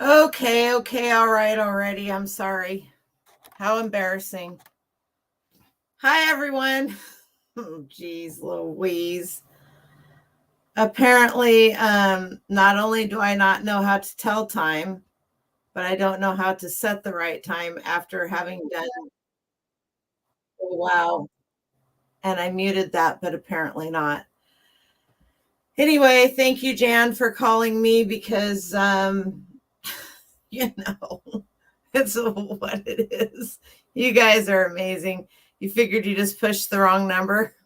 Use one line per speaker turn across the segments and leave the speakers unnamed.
Okay, all right already. I'm sorry. How embarrassing. Hi, everyone. Oh, geez, Louise. Apparently, not only do I not know how to tell time, but I don't know how to set the right time after having done. Oh, wow. And I muted that, but apparently not. Anyway, thank you, Jan, for calling me because, you know, it's what it is. You guys are amazing. You figured you just pushed the wrong number.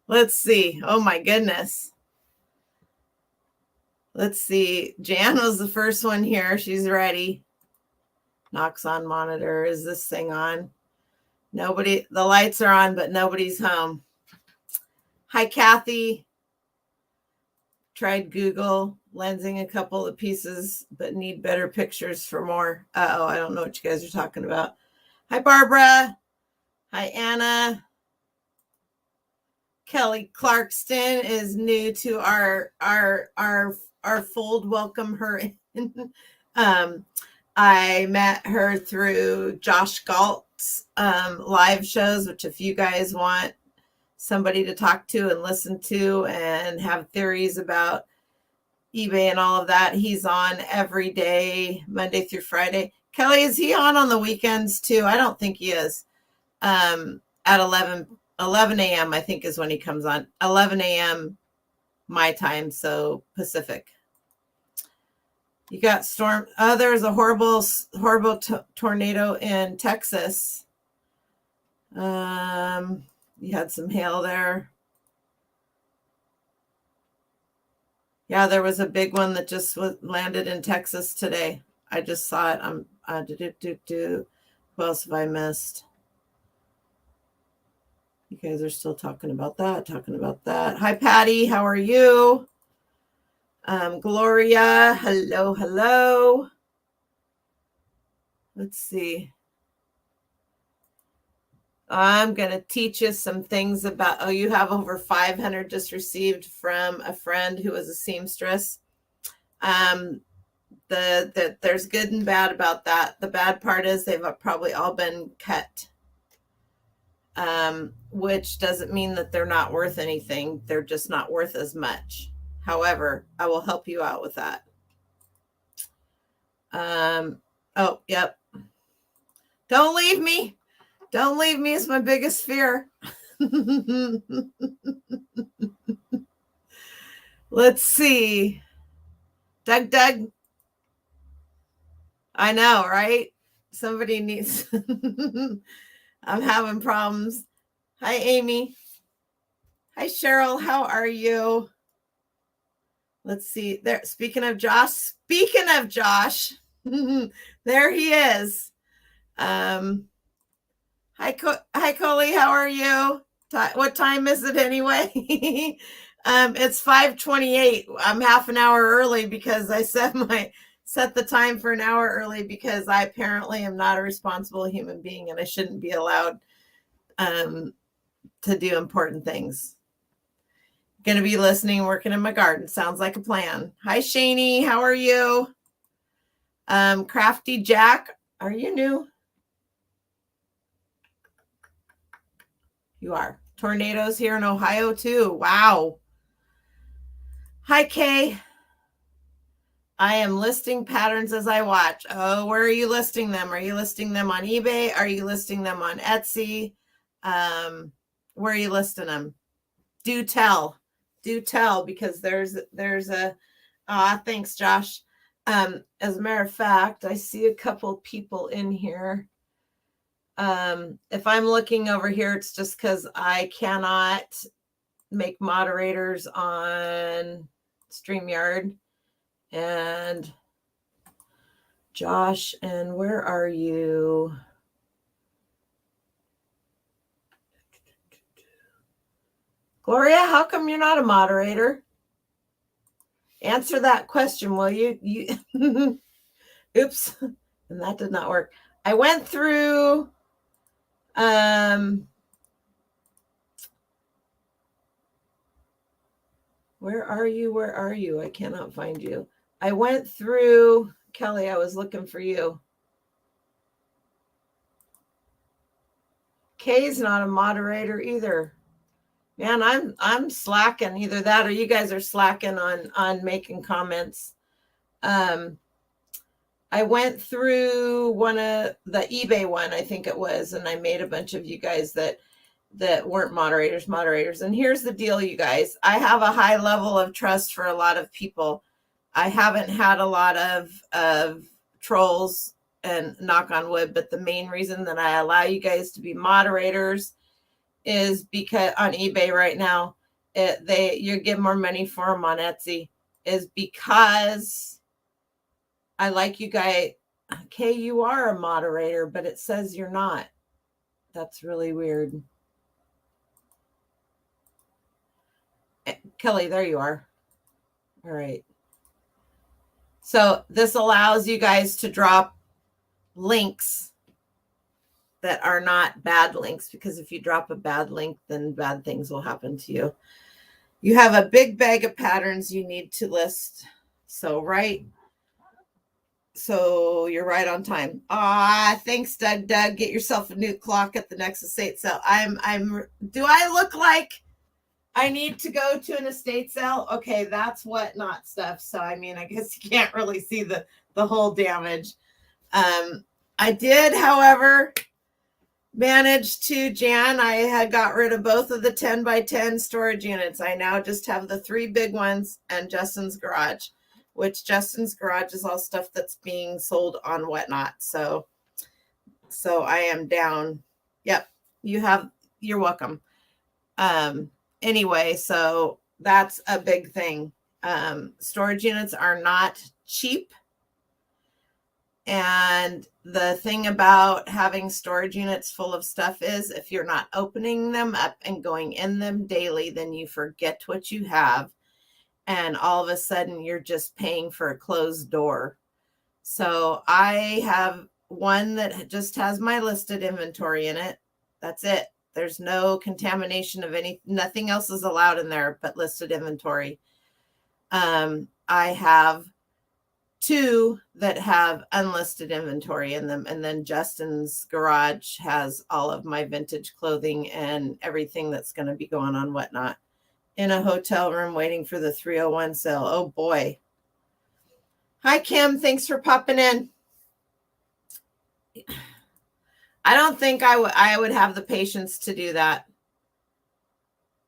Let's see. Oh my goodness. Let's see. Jan was the first one here. She's ready. Knocks on monitor. Is this thing on? Nobody, the lights are on, but nobody's home. Hi, Kathy. Tried Google lensing a couple of pieces, but need better pictures for more. Oh, I don't know what you guys are talking about. Hi, Barbara. Hi, Anna. Kelly Clarkston is new to our fold. Welcome her in. I met her through Josh Galt's live shows, which if you guys want somebody to talk to and listen to and have theories about eBay and all of that, he's on every day, Monday through Friday. Kelly, is he on the weekends too? I don't think he is. At 11 a.m. I think is when he comes on. 11 a.m. my time, so Pacific. You got storm. Oh, there was a horrible tornado in Texas. You had some hail there. Yeah, there was a big one that just landed in Texas today. I just saw it. Who else have I missed? You guys are still talking about that. Hi, Patty. How are you? Gloria. Hello. Let's see. I'm going to teach you some things about, you have over 500 just received from a friend who is a seamstress. There's good and bad about that. The bad part is they've probably all been cut, which doesn't mean that they're not worth anything. They're just not worth as much. However, I will help you out with that. Oh, yep. Don't leave me. Don't leave me is my biggest fear. Let's see. Doug. I know, right? Somebody needs. I'm having problems. Hi, Amy. Hi, Cheryl. How are you? Let's see. There. Speaking of Josh, there he is. Hi, Coley. How are you? What time is it anyway? It's 5:28. I'm half an hour early because I set the time for an hour early because I apparently am not a responsible human being and I shouldn't be allowed to do important things. Going to be listening, working in my garden. Sounds like a plan. Hi, Shani. How are you? Crafty Jack, are you new? You are. Tornadoes here in Ohio too. Wow. Hi, Kay. I am listing patterns as I watch. Oh, where are you listing them? Are you listing them on eBay? Are you listing them on Etsy? Where are you listing them? Do tell, because there's a. Thanks, Josh. As a matter of fact, I see a couple people in here. If I'm looking over here, it's just because I cannot make moderators on StreamYard. And Josh, and where are you? Gloria, how come you're not a moderator? Answer that question, will you? Oops, and that did not work. I went through where are you? I cannot find you. I went through, Kelly, I was looking for you. Kay's not a moderator either. Man, I'm slacking. Either that or you guys are slacking on making comments. I went through one of the eBay one, I think it was, and I made a bunch of you guys that weren't moderators. And here's the deal, you guys. I have a high level of trust for a lot of people. I haven't had a lot of trolls, and knock on wood, but the main reason that I allow you guys to be moderators is because on eBay right now, you get more money for them on Etsy, is because I like you guys. Okay, you are a moderator, but it says you're not. That's really weird. Kelly, there you are. All right. So this allows you guys to drop links that are not bad links, because if you drop a bad link, then bad things will happen to you. You have a big bag of patterns you need to list. So you're right on time. Thanks, Doug. Get yourself a new clock at the next estate sale. Do I look like I need to go to an estate sale? Okay, that's whatnot stuff. So I mean, I guess you can't really see the whole damage. I did, however, manage to, Jan, I had got rid of both of the 10 by 10 storage units. I now just have the 3 big ones and Justin's garage, which Justin's garage is all stuff that's being sold on whatnot. So I am down. Yep. You're welcome. Anyway, so that's a big thing. Storage units are not cheap. And the thing about having storage units full of stuff is if you're not opening them up and going in them daily, then you forget what you have. And all of a sudden you're just paying for a closed door. So I have one that just has my listed inventory in it. That's it. There's no contamination of nothing else is allowed in there but listed inventory. I have 2 that have unlisted inventory in them. And then Justin's garage has all of my vintage clothing and everything that's going to be going on whatnot. In a hotel room waiting for the 301 sale. Oh boy. Hi, Kim. Thanks for popping in. I don't think I would have the patience to do that.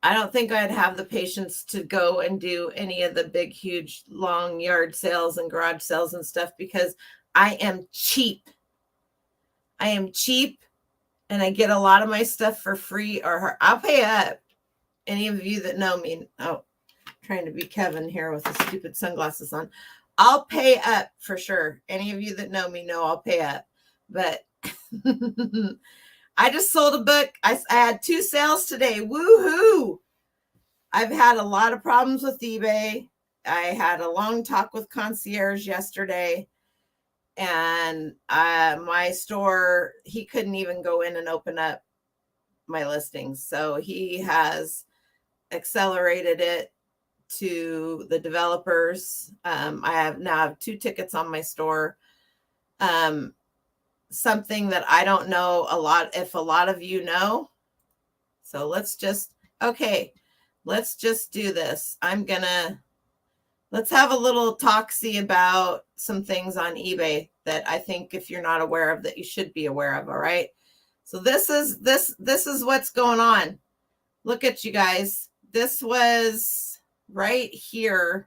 I don't think I'd have the patience to go and do any of the big, huge, long yard sales and garage sales and stuff, because I am cheap. I am cheap, and I get a lot of my stuff for free, or I'll pay up. Any of you that know me, trying to be Kevin here with the stupid sunglasses on. I'll pay up for sure. Any of you that know me know I'll pay up. But I just sold a book. I had 2 sales today. Woohoo! I've had a lot of problems with eBay. I had a long talk with concierge yesterday, and my store, he couldn't even go in and open up my listings. So he has accelerated it to the developers. I now have 2 tickets on my store. Something that I don't know if a lot of you know. So let's just do this. Let's have a little talksy about some things on eBay that I think if you're not aware of, that you should be aware of. All right. So this is what's going on. Look at you guys. This was right here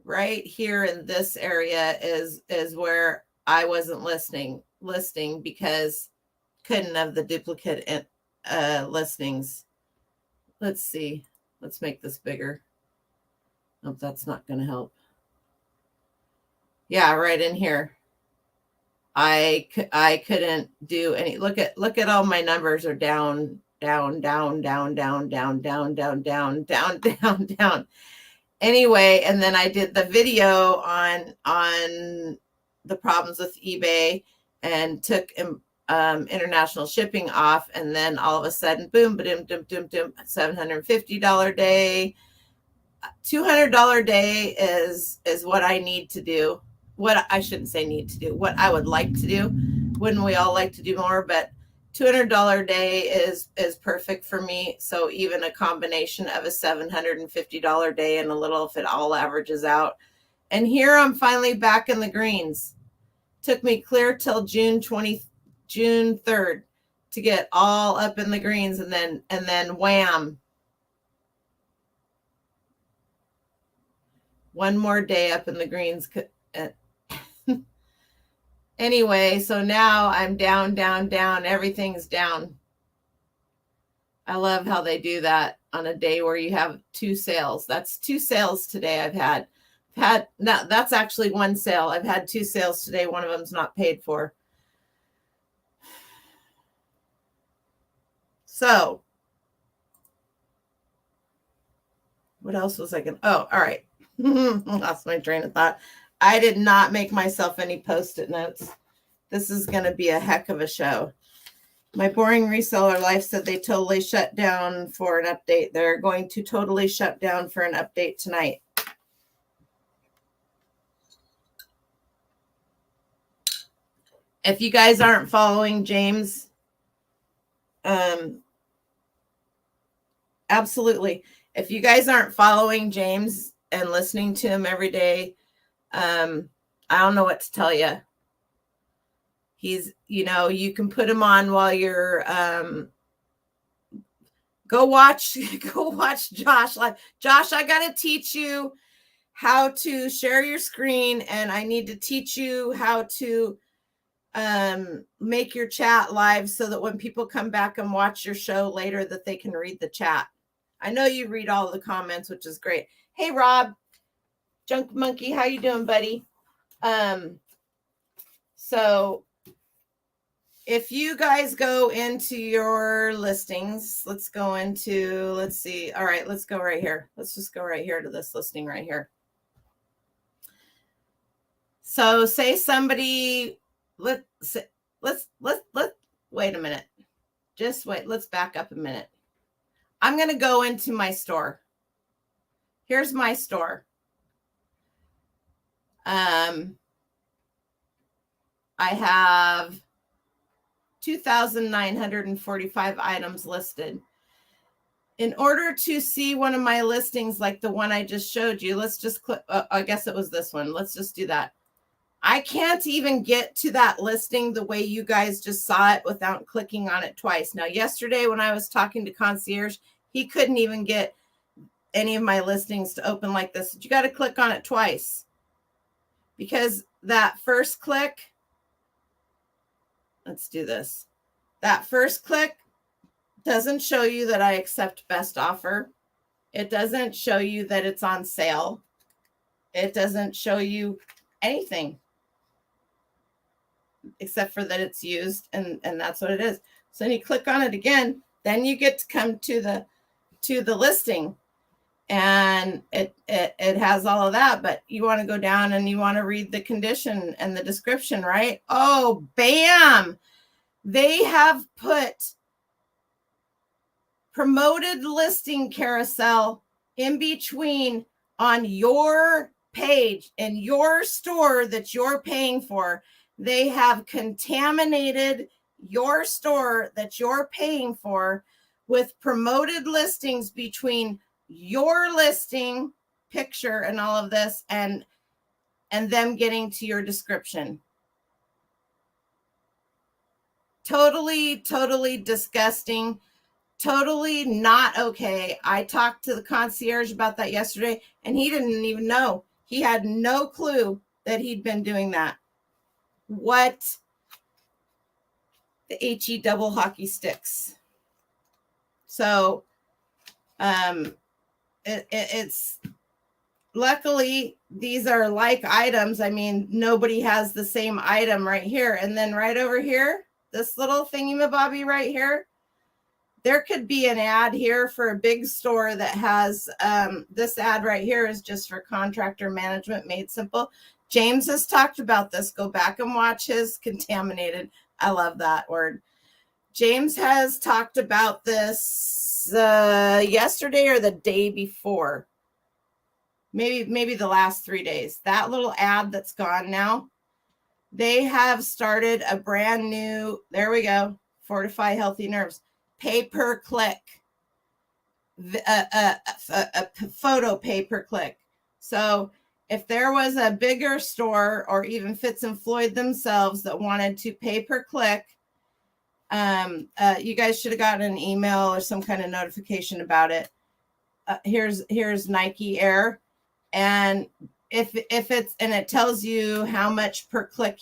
in this area is where I wasn't listing because couldn't have the duplicate listings. Let's see. Let's make this bigger. Nope, that's not going to help. Yeah, right in here. I couldn't do any. Look at all my numbers are down. Anyway, and then I did the video on the problems with eBay and took international shipping off, and then all of a sudden, boom, $750 day. $200 day is what I need to do. What I shouldn't say need to do, what I would like to do. Wouldn't we all like to do more? But $200 day is perfect for me. So even a combination of a $750 day and a little, if it all averages out. And here I'm finally back in the greens. Took me clear till June 3rd to get all up in the greens, and then wham. One more day up in the greens. Anyway, so now I'm down, down, down. Everything's down. I love how they do that on a day where you have 2 sales. That's 2 sales today I've had. No, that's actually 1 sale. I've had 2 sales today. One of them's not paid for. So what else was I going to? Oh, all right. Lost my train of thought. I did not make myself any Post-it notes. This is going to be a heck of a show. My boring reseller life said they totally shut down for an update. They're going to totally shut down for an update tonight. If you guys aren't following James, absolutely. If you guys aren't following James and listening to him every day, I don't know what to tell you. He's, you can put him on while you're, go watch Josh live. Josh, I got to teach you how to share your screen, and I need to teach you how to make your chat live so that when people come back and watch your show later that they can read the chat. I know you read all the comments, which is great. Hey, Rob, Junk Monkey, how you doing, buddy? So if you guys go into your listings, let's see. All right, let's go right here. Let's just go right here to this listing right here. So say somebody, let's wait a minute. Just wait. Let's back up a minute. I'm going to go into my store. Here's my store. I have 2,945 items listed. In order to see one of my listings, like the one I just showed you, let's just click. I guess it was this one. Let's just do that. I can't even get to that listing the way you guys just saw it without clicking on it twice. Now, yesterday when I was talking to Concierge, he couldn't even get any of my listings to open like this. You got to click on it twice, because that first click, let's do this. That first click doesn't show you that I accept best offer. It doesn't show you that it's on sale. It doesn't show you anything except for that it's used, and that's what it is. So then you click on it again, then you get to come to the listing, and it has all of that, but you want to go down and you want to read the condition and the description, right? Oh, bam! They have put promoted listing carousel in between on your page in your store that you're paying for. They have contaminated your store that you're paying for with promoted listings between your listing picture and all of this and them getting to your description. Totally disgusting. Totally not okay. I talked to the concierge about that yesterday, and he didn't even know. He had no clue that he'd been doing that. What the HE double hockey sticks. So it's luckily these are like items. I mean, nobody has the same item right here. And then right over here, this little thingy-mabobby right here, there could be an ad here for a big store that has this ad right here is just for contractor management made simple. James has talked about this. Go back and watch his contaminated. I love that word. James has talked about this yesterday or the day before. maybe the last 3 days. That little ad that's gone now, they have started a brand new, there we go, Fortify Healthy Nerves, pay per click, a photo pay per click. So if there was a bigger store or even Fitz and Floyd themselves that wanted to pay per click, you guys should have gotten an email or some kind of notification about it. Here's Nike Air, and if it's, and it tells you how much per click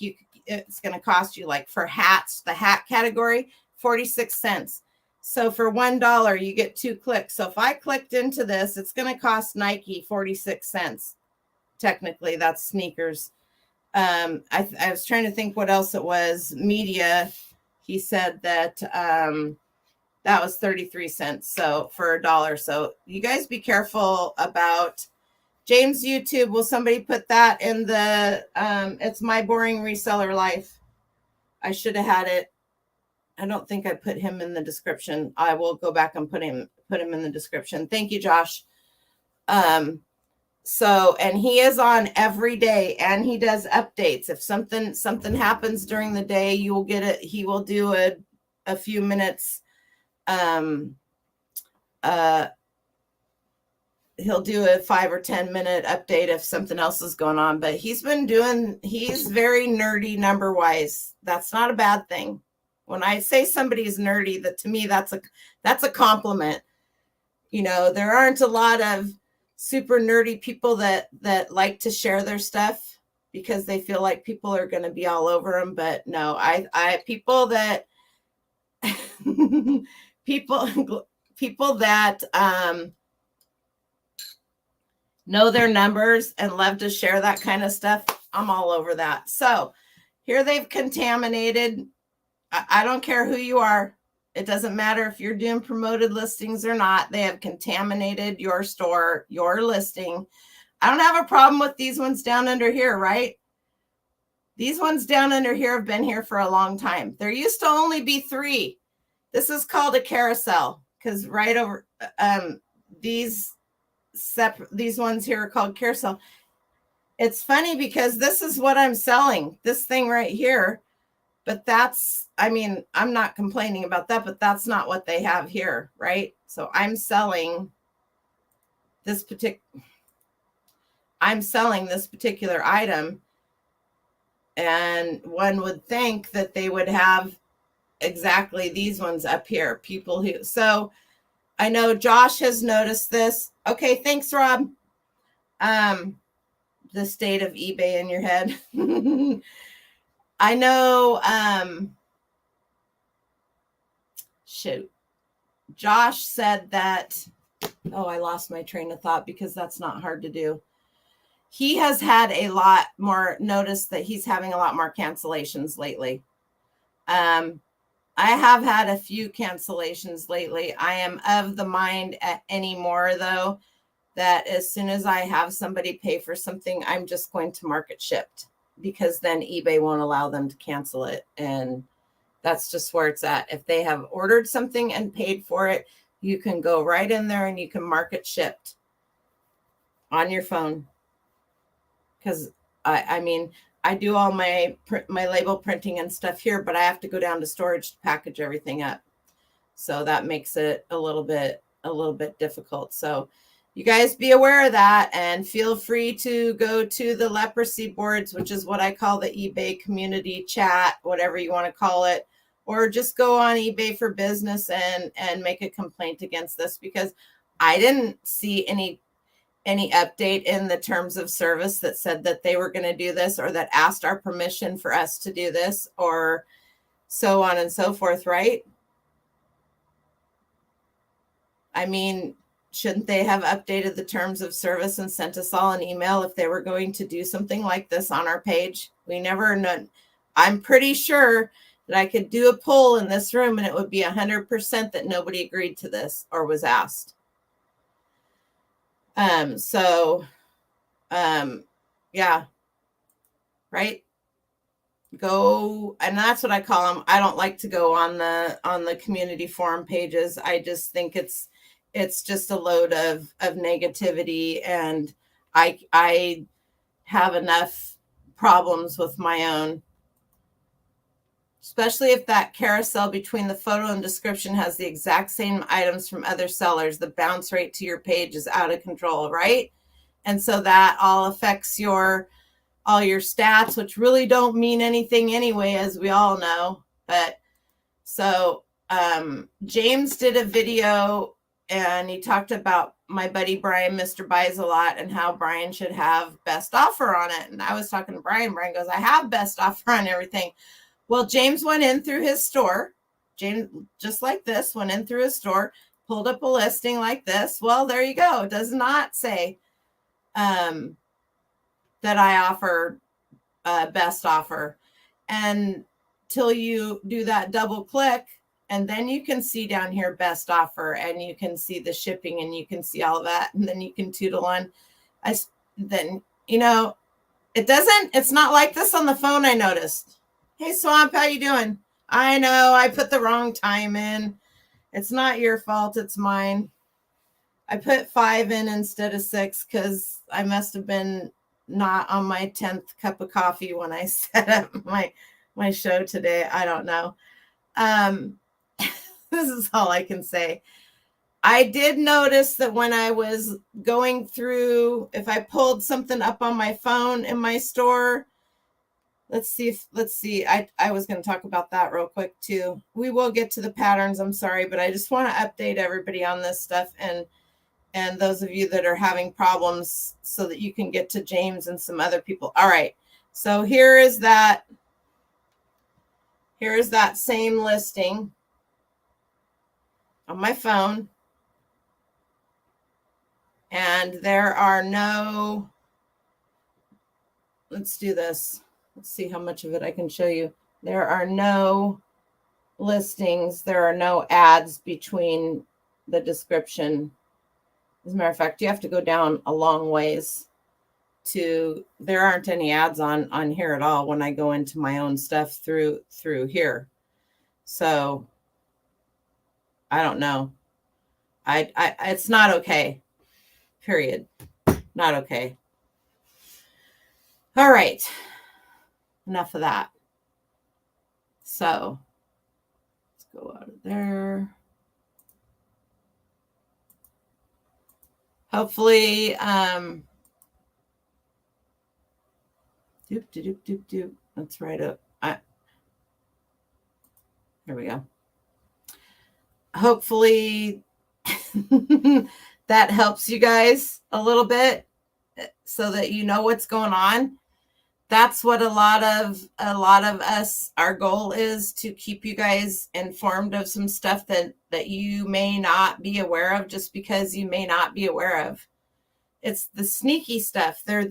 it's going to cost you. Like for hats, the hat category, 46 cents. So for $1, you get 2 clicks. So if I clicked into this, it's going to cost Nike 46 cents. Technically, that's sneakers. I was trying to think what else it was. Media, he said that that was 33 cents. So for $1. So you guys be careful about James YouTube. Will somebody put that in the, it's My Boring Reseller Life. I should have had it. I don't think I put him in the description. I will go back and put him in the description. Thank you, Josh. So, and he is on every day and he does updates. If something happens during the day, you will get it. He will do a few minutes. He'll do a 5 or 10 minute update if something else is going on, but he's very nerdy number wise. That's not a bad thing. When I say somebody is nerdy, that to me, that's a compliment. You know, there aren't a lot of super nerdy people that like to share their stuff because they feel like people are going to be all over them. But no, people that people that know their numbers and love to share that kind of stuff, I'm all over that. So here they've contaminated. I don't care who you are. It doesn't matter if you're doing promoted listings or not. They have contaminated your store, your listing. I don't have a problem with these ones down under here, right? These ones down under here have been here for a long time. There used to only be 3. This is called a carousel because right over these ones here are called carousel. It's funny because this is what I'm selling, this thing right here. But I'm not complaining about that, but that's not what they have here, right? So I'm selling this particular item, and one would think that they would have exactly these ones up here. So I know Josh has noticed this. Okay, thanks, Rob. The state of eBay in your head. I know, Josh said that, I lost my train of thought because that's not hard to do. He has had a lot more notice that he's having a lot more cancellations lately. I have had a few cancellations lately. I am of the mind anymore, though, that as soon as I have somebody pay for something, I'm just going to mark it shipped, because then eBay won't allow them to cancel it. And that's just where it's at. If they have ordered something and paid for it, you can go right in there and you can mark it shipped on your phone. Because I do all my label printing and stuff here, but I have to go down to storage to package everything up. So that makes it a little bit difficult. So you guys be aware of that, and feel free to go to the leprosy boards, which is what I call the eBay community chat, whatever you want to call it, or just go on eBay for Business and make a complaint against this, because I didn't see any update in the terms of service that said that they were going to do this, or that asked our permission for us to do this, or so on and so forth, right? I mean, shouldn't they have updated the terms of service and sent us all an email if they were going to do something like this on our page? We never know. I'm pretty sure that I could do a poll in this room and it would be 100% that nobody agreed to this or was asked. Yeah, right. Go, and that's what I call them. I don't like to go on the community forum pages. I just think it's just a load of negativity, and I have enough problems with my own, especially if that carousel between the photo and description has the exact same items from other sellers. The bounce rate to your page is out of control, right? And so that all affects all your stats, which really don't mean anything anyway, as we all know. But so James did a video and he talked about my buddy Brian, Mr. Buys a Lot, and how Brian should have best offer on it. And I was talking to Brian. Brian goes, I have best offer on everything. Well, James went in through his store. James, just like this, went in through his store, pulled up a listing like this. Well, there you go. It does not say that I offer best offer. And till you do that double click, and then you can see down here best offer, and you can see the shipping, and you can see all of that, and then you can tootle on. Then it's not like this on the phone. I noticed. Hey Swamp, how you doing? I know I put the wrong time in. It's not your fault, it's mine. I put 5 in instead of 6 because I must have been not on my 10th cup of coffee when I set up my show today. I don't know. This is all I can say. I did notice that when I was going through, if I pulled something up on my phone in my store, let's see. I was going to talk about that real quick too. We will get to the patterns. I'm sorry, but I just want to update everybody on this stuff and those of you that are having problems so that you can get to James and some other people. All right. So here is that same listing on my phone. And there are no, let's do this. Let's see how much of it I can show you. There are no listings. There are no ads between the description. As a matter of fact, you have to go down a long ways there aren't any ads on here at all when I go into my own stuff through here. So I don't know. It's not okay. Period. Not okay. All right. Enough of that. So let's go out of there. Hopefully, that's right up. Here we go. Hopefully that helps you guys a little bit so that you know what's going on. That's what a lot of us, our goal is to keep you guys informed of some stuff that you may not be aware of just because you may not be aware of. It's the sneaky stuff. They're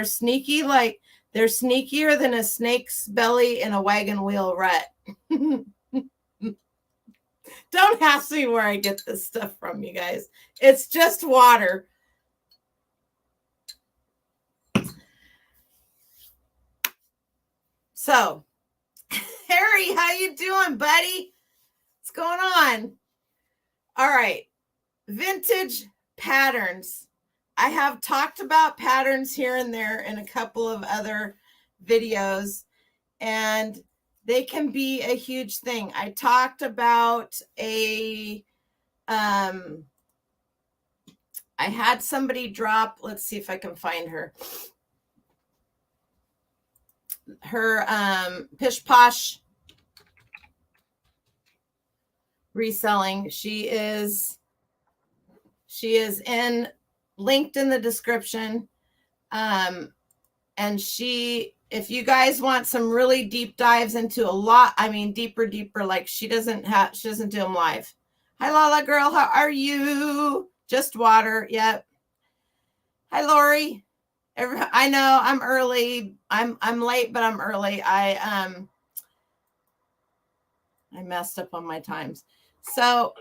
sneaky, like they're sneakier than a snake's belly in a wagon wheel rut. Don't ask me where I get this stuff from, you guys. It's just water. So, Harry, how you doing, buddy? What's going on? All right. Vintage patterns. I have talked about patterns here and there in a couple of other videos, and they can be a huge thing. I talked about I had somebody drop, let's see if I can find her Pish Posh reselling. She is linked in the description. And if you guys want some really deep dives into a lot, I mean, deeper, like she doesn't do them live. Hi, Lala girl. How are you? Just water. Yep. Hi, Lori. I know I'm early. I'm late, but I'm early. I messed up on my times. So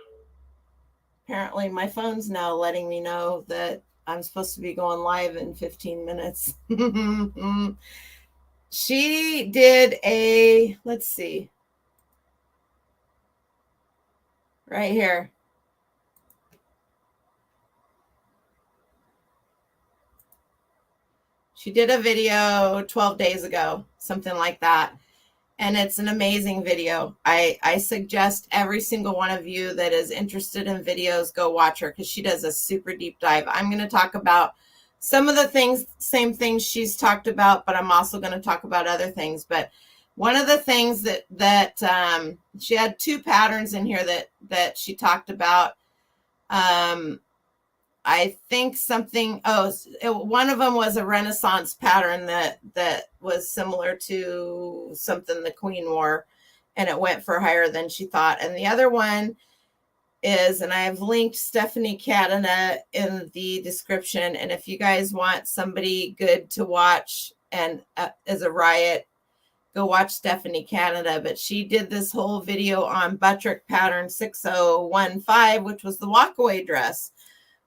apparently my phone's now letting me know that I'm supposed to be going live in 15 minutes. She did let's see. Right here. She did a video 12 days ago, something like that. And it's an amazing video. I suggest every single one of you that is interested in videos, go watch her, because she does a super deep dive. I'm going to talk about some of the things, same things she's talked about, but I'm also going to talk about other things. But one of the things that she had 2 patterns in here that she talked about. I think something, one of them was a Renaissance pattern that was similar to something the Queen wore, and it went for higher than she thought. And the other one is, and I have linked Stephanie Canada in the description. And if you guys want somebody good to watch and as a riot, go watch Stephanie Canada. But she did this whole video on Buttrick pattern 6015, which was the walkaway dress,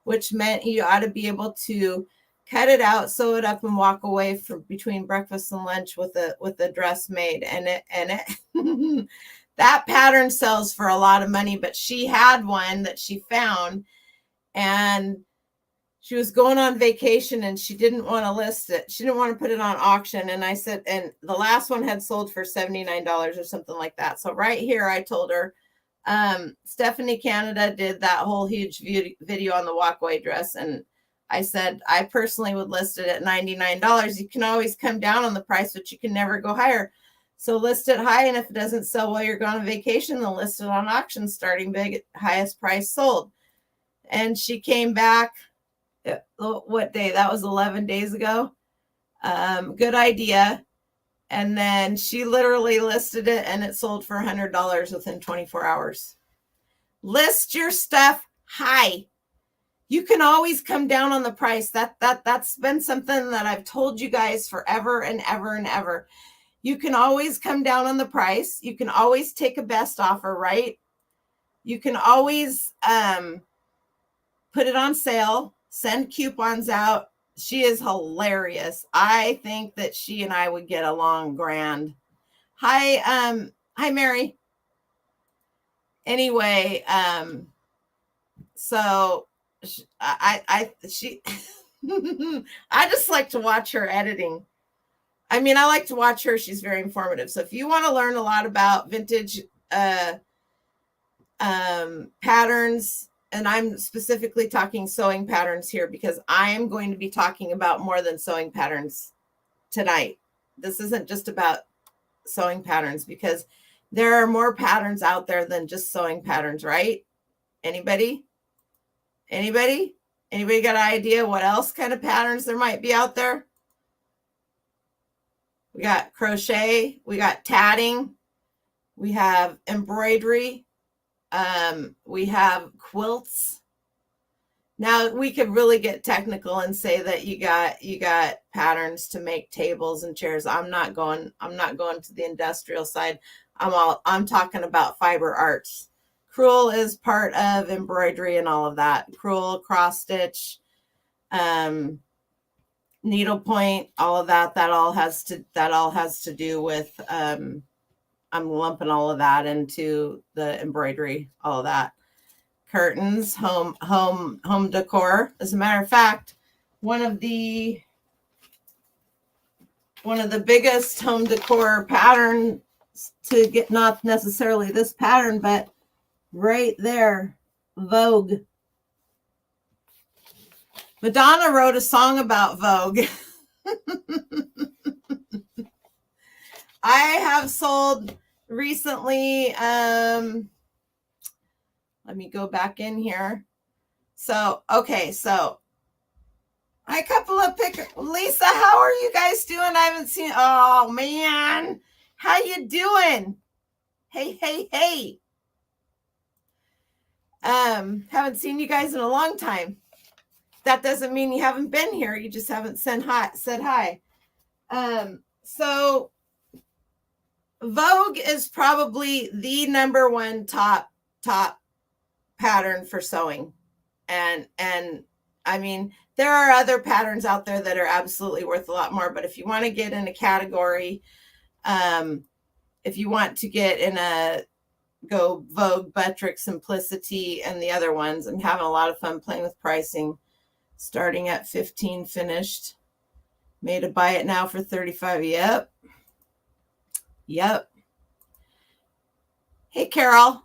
which meant you ought to be able to cut it out, sew it up, and walk away for between breakfast and lunch with a dress made. And it that pattern sells for a lot of money, but she had one that she found, and she was going on vacation and she didn't want to list it. She didn't want to put it on auction. And I said, and the last one had sold for $79 or something like that. So right here, I told her, Stephanie Canada did that whole huge video on the walkaway dress. And I said, I personally would list it at $99. You can always come down on the price, but you can never go higher. So list it high. And if it doesn't sell while you're gone on vacation, then list it on auction, starting big at highest price sold. And she came back. What day? That was 11 days ago. Good idea. And then she literally listed it and it sold for $100 within 24 hours. List your stuff high. You can always come down on the price. That's been something that I've told you guys forever and ever and ever. You can always come down on the price. You can always take a best offer, right? You can always put it on sale, send coupons out. She is hilarious. I think that she and I would get along grand. Hi, Mary. Anyway, so I just like to watch her editing. I mean, I like to watch her. She's very informative. So if you want to learn a lot about vintage patterns, and I'm specifically talking sewing patterns here because I am going to be talking about more than sewing patterns tonight. This isn't just about sewing patterns because there are more patterns out there than just sewing patterns, right? Anybody got an idea what else kind of patterns there might be out there? We got crochet, we got tatting, we have embroidery, we have quilts. Now we could really get technical and say that you got patterns to make tables and chairs. I'm not going to the industrial side. I'm talking about fiber arts. Crewel is part of embroidery and all of that. Crewel, cross stitch, needlepoint, all of that. That all has to do with. I'm lumping all of that into the embroidery, all of that. Curtains, home decor. As a matter of fact, one of the biggest home decor patterns to get, not necessarily this pattern, but right there, Vogue. Madonna wrote a song about Vogue. I have sold recently, let me go back in here. So, okay, so a couple of pictures. Lisa, how are you guys doing? I haven't seen, oh man, how you doing? Hey. Haven't seen you guys in a long time. That doesn't mean you haven't been here. You just haven't said hi. So Vogue is probably the number one top pattern for sewing. And I mean, there are other patterns out there that are absolutely worth a lot more. But if you want to get in a category, if you want to get in go Vogue, Buttrick, Simplicity, and the other ones, I'm having a lot of fun playing with pricing, starting at $15 finished. Made to buy it now for $35. Yep. Hey, Carol.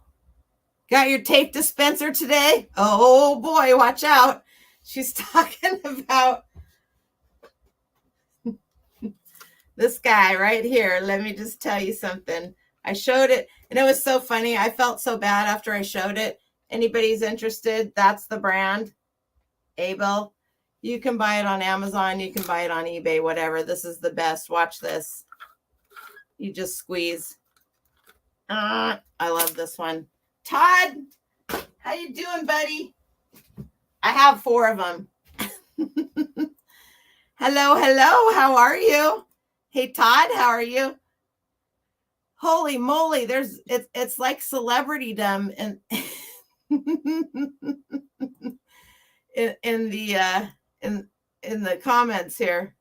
Got your tape dispenser today? Oh, boy, watch out. She's talking about this guy right here. Let me just tell you something. I showed it, and it was so funny. I felt so bad after I showed it. Anybody's interested, that's the brand, Abel. You can buy it on Amazon. You can buy it on eBay, whatever. This is the best. Watch this. You just squeeze. I love this one. Todd, how you doing, buddy? I have 4 of them. Hello, hello. How are you? Hey, Todd, how are you? Holy moly, it's like celebritydom and in the comments here.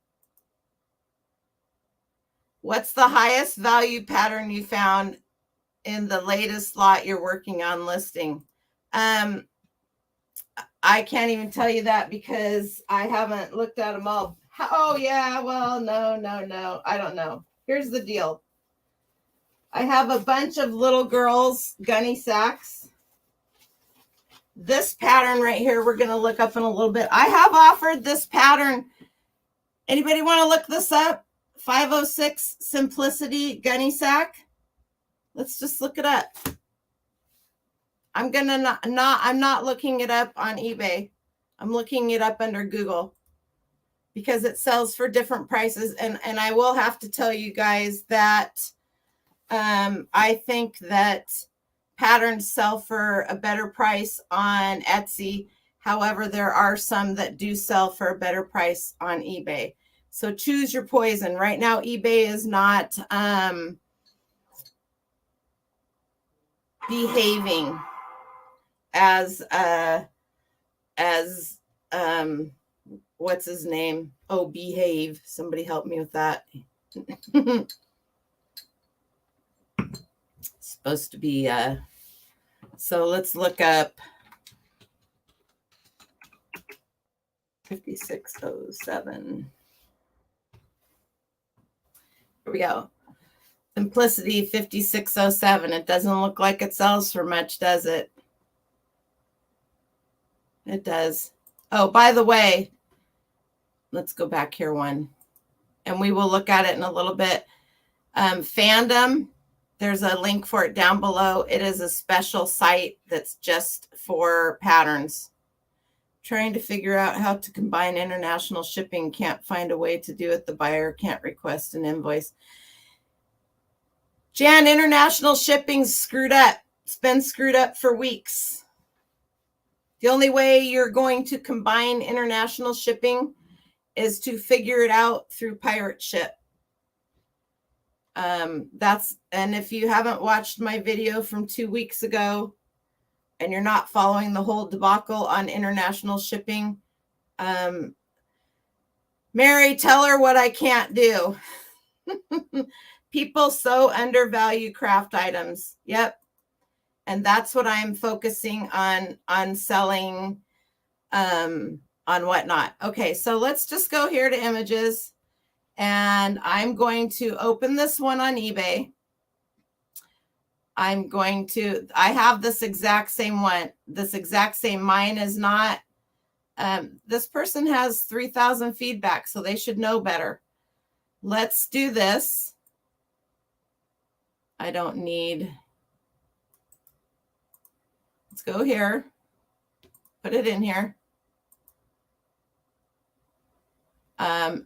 What's the highest value pattern you found in the latest lot you're working on listing? I can't even tell you that because I haven't looked at them all. Oh yeah, well, no. I don't know. Here's the deal. I have a bunch of little girls' gunny sacks. This pattern right here, we're going to look up in a little bit. I have offered this pattern. Anybody want to look this up? 506 Simplicity Gunny Sack. Let's just look it up. I'm not looking it up on eBay. I'm looking it up under Google because it sells for different prices. And I will have to tell you guys that I think that patterns sell for a better price on Etsy. However, there are some that do sell for a better price on eBay. So choose your poison. Right now, eBay is not behaving as what's his name? Oh, Behave. Somebody help me with that. Supposed to be so let's look up 5607. Here we go. Simplicity 5607. It doesn't look like it sells for much, does it? It does. Oh, by the way, let's go back here one. And we will look at it in a little bit. Fandom, there's a link for it down below. It is a special site that's just for patterns. Trying to figure out how to combine international shipping. Can't find a way to do it. The buyer can't request an invoice. Jan, international shipping's screwed up. It's been screwed up for weeks. The only way you're going to combine international shipping is to figure it out through pirate ship. And if you haven't watched my video from 2 weeks ago and you're not following the whole debacle on international shipping, Mary, tell her what I can't do. People so undervalue craft items. Yep. And that's what I'm focusing on selling on Whatnot. Okay, so let's just go here to images. And I'm going to open this one on eBay. I have this exact same one. This exact same. Mine is not. This person has 3,000 feedback, so they should know better. Let's do this. I don't need. Let's go here. Put it in here.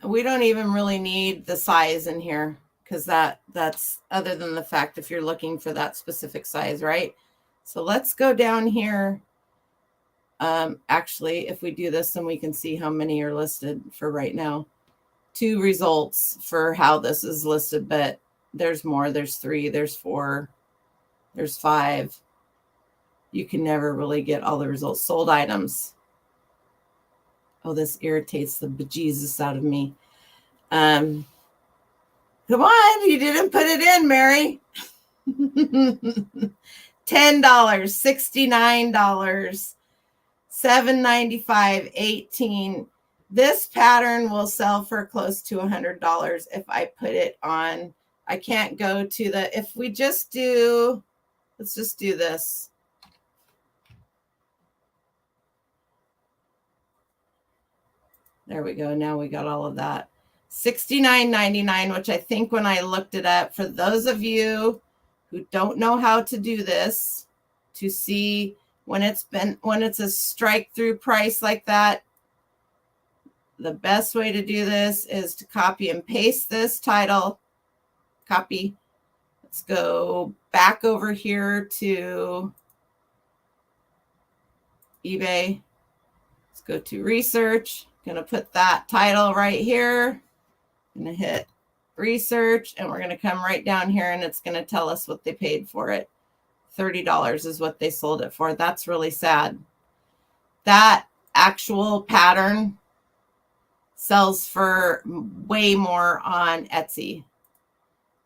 We don't even really need the size in here because that's other than the fact if you're looking for that specific size, right? So let's go down here. Actually, if we do this, then we can see how many are listed for right now. 2 results for how this is listed, but there's more. There's 3, there's 4, there's 5. You can never really get all the results. Sold items. Oh, this irritates the bejesus out of me. Come on, you didn't put it in, Mary. $10, $69, $7.95, $18. This pattern will sell for close to $100 if I put it on. I can't go to the, if we just do, let's just do this. There we go. Now we got all of that. $69.99, which I think when I looked it up, for those of you who don't know how to do this, to see when it's a strike through price like that, the best way to do this is to copy and paste this title. Copy. Let's go back over here to eBay. Let's go to research. Going to put that title right here. Going to hit research, and we're going to come right down here, and it's going to tell us what they paid for it. $30 is what they sold it for. That's really sad. That actual pattern sells for way more on Etsy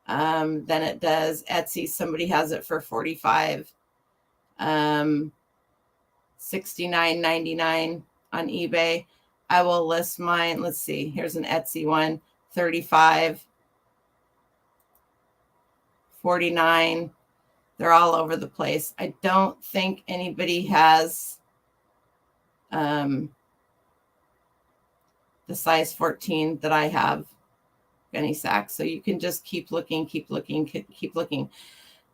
than it does Etsy. Somebody has it for $45, $69.99 on eBay. I will list mine. Let's see. Here's an Etsy one. $35, $49. They're all over the place. I don't think anybody has the size 14 that I have, gunny sack. So you can just keep looking, keep looking, keep looking.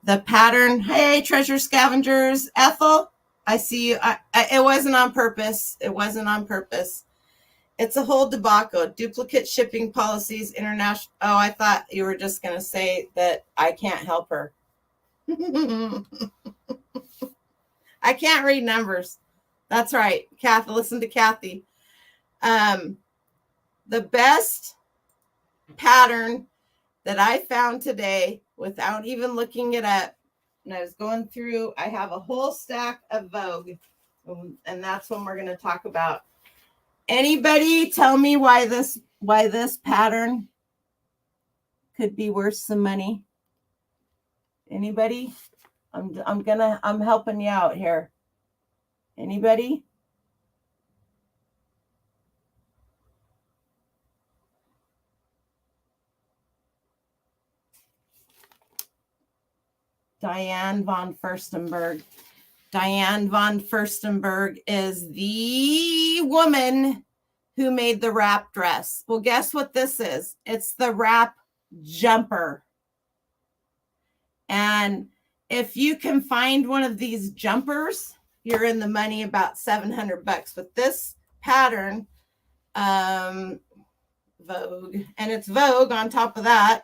The pattern. Hey, treasure scavengers. Ethel, I see you. It wasn't on purpose. It wasn't on purpose. It's a whole debacle. Duplicate shipping policies, international. Oh, I thought you were just going to say that I can't help her. I can't read numbers. That's right. Kathy, listen to Kathy. The best pattern that I found today without even looking it up, and I was going through, I have a whole stack of Vogue, and that's what we're going to talk about. Anybody tell me why this pattern could be worth some money? Anybody? I'm helping you out here. Anybody? Diane von Furstenberg. Diane von Furstenberg is the woman who made the wrap dress. Well, guess what this is? It's the wrap jumper. And if you can find one of these jumpers, you're in the money, about $700. But this pattern, Vogue, and it's Vogue on top of that.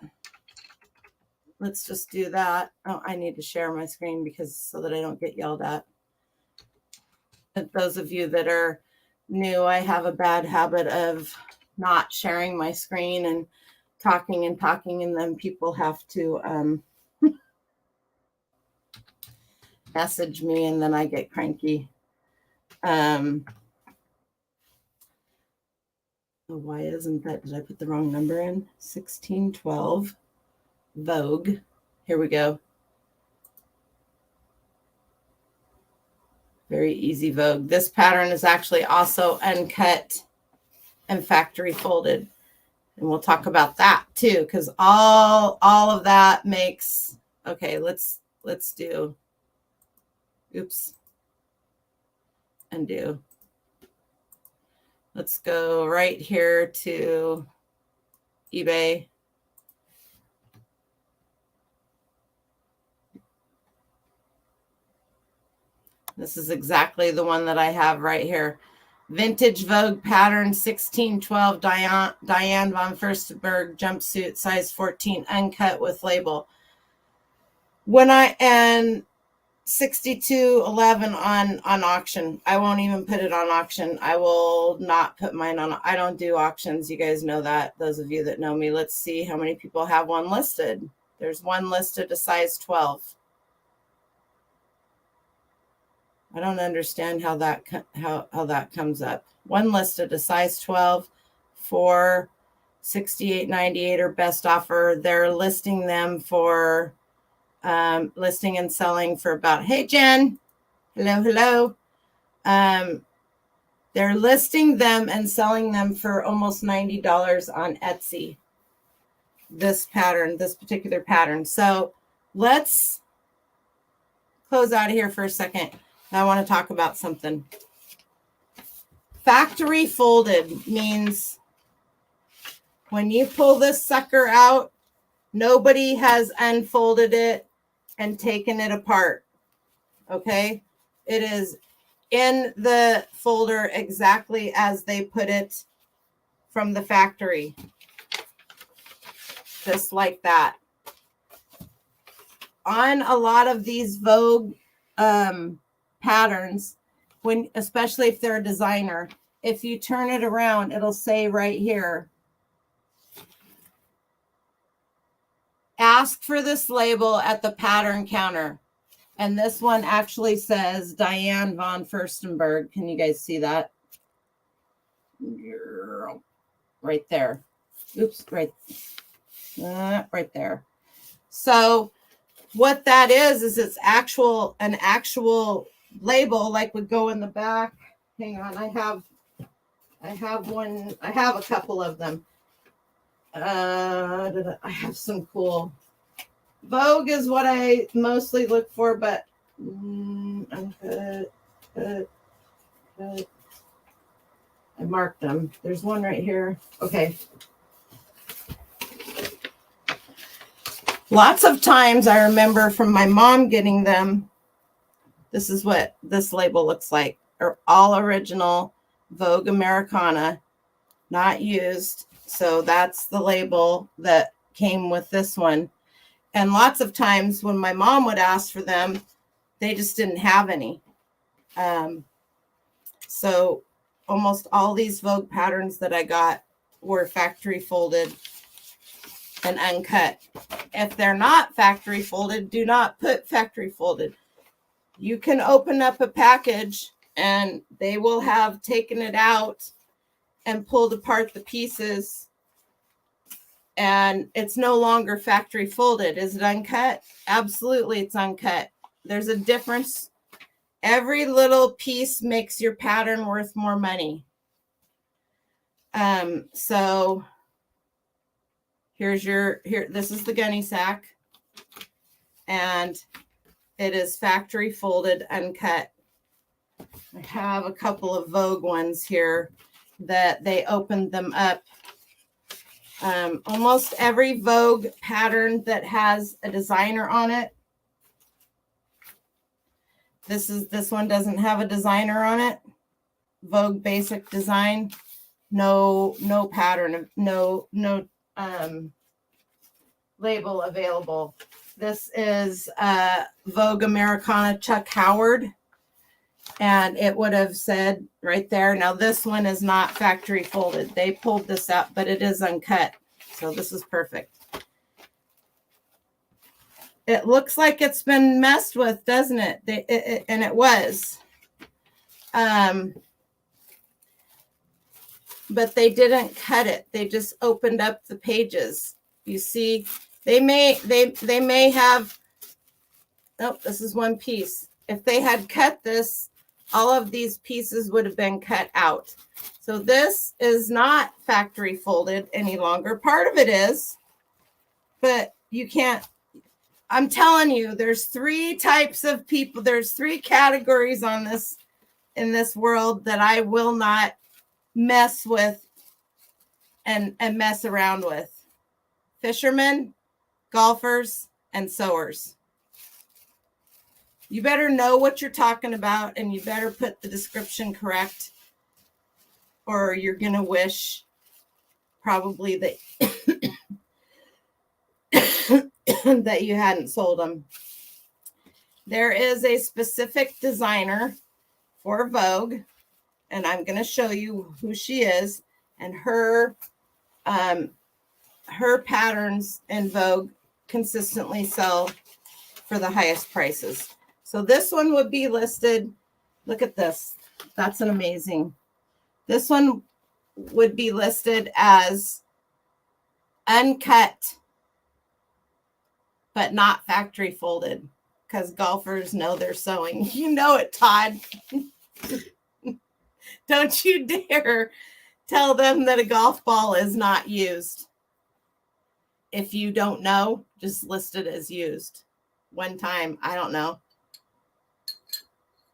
Let's just do that. Oh, I need to share my screen because so that I don't get yelled at. And those of you that are new, I have a bad habit of not sharing my screen and talking, and then people have to message me, and then I get cranky. Why isn't that? Did I put the wrong number in? 1612 Vogue. Here we go. Very easy Vogue. This pattern is actually also uncut and factory folded. And we'll talk about that too, because all of that makes, okay, let's do, oops, undo. Let's go right here to eBay. This is exactly the one that I have right here. Vintage Vogue pattern 1612 Diane von Furstenberg jumpsuit size 14 uncut with label. And 6211 on auction. I won't even put it on auction. I will not put mine on. I don't do auctions. You guys know that. Those of you that know me. Let's see how many people have one listed. There's one listed a size 12. I don't understand how that comes up. One listed a size 12 for $68.98 or best offer. They're listing them for listing and selling for about, hey Jen, hello. They're listing them and selling them for almost $90 on Etsy. This pattern, this particular pattern. So let's close out of here for a second. I want to talk about something. Factory folded means when you pull this sucker out, nobody has unfolded it and taken it apart. Okay? It is in the folder exactly as they put it from the factory. Just like that. On a lot of these Vogue patterns, especially if they're a designer, if you turn it around, it'll say right here, ask for this label at the pattern counter. And this one actually says Diane von Furstenberg. Can you guys see that? Right there. Oops, right there. So what that is it's an actual label, like would go in the back. Hang on, I have a couple of them. I have some cool. Vogue is what I mostly look for, but I marked them. There's one right here. Okay. Lots of times I remember from my mom getting them, this is what this label looks like. All original Vogue Americana, not used. So that's the label that came with this one. And lots of times when my mom would ask for them, they just didn't have any. So almost all these Vogue patterns that I got were factory folded and uncut. If they're not factory folded, do not put factory folded. You can open up a package and they will have taken it out and pulled apart the pieces, and it's no longer factory folded. Is it uncut? Absolutely, it's uncut. There's a difference. Every little piece makes your pattern worth more money. So this is the gunny sack, and it is factory folded, uncut. I have a couple of Vogue ones here that they opened them up. Almost every Vogue pattern that has a designer on it. This one doesn't have a designer on it. Vogue basic design. No pattern, no label available. This is Vogue Americana Chuck Howard. And it would have said right there. Now this one is not factory folded. They pulled this out, but it is uncut. So this is perfect. It looks like it's been messed with, doesn't it? And it was. But they didn't cut it. They just opened up the pages. You see, they may have. Oh, this is one piece. If they had cut this, all of these pieces would have been cut out. So this is not factory folded any longer. Part of it is, but you can't. I'm telling you, there's 3 types of people. There's 3 categories on this in this world that I will not mess with and mess around with. Fishermen, golfers, and sewers. You better know what you're talking about, and you better put the description correct, or you're going to wish probably that that you hadn't sold them. There is a specific designer for Vogue, and I'm going to show you who she is, and her patterns in Vogue consistently sell for the highest prices. So this one would be listed. Look at this. That's an amazing. This one would be listed as uncut, but not factory folded, because golfers know they're sewing. You know it, Todd. Don't you dare tell them that a golf ball is not used. If you don't know, just list it as used. One time, I don't know.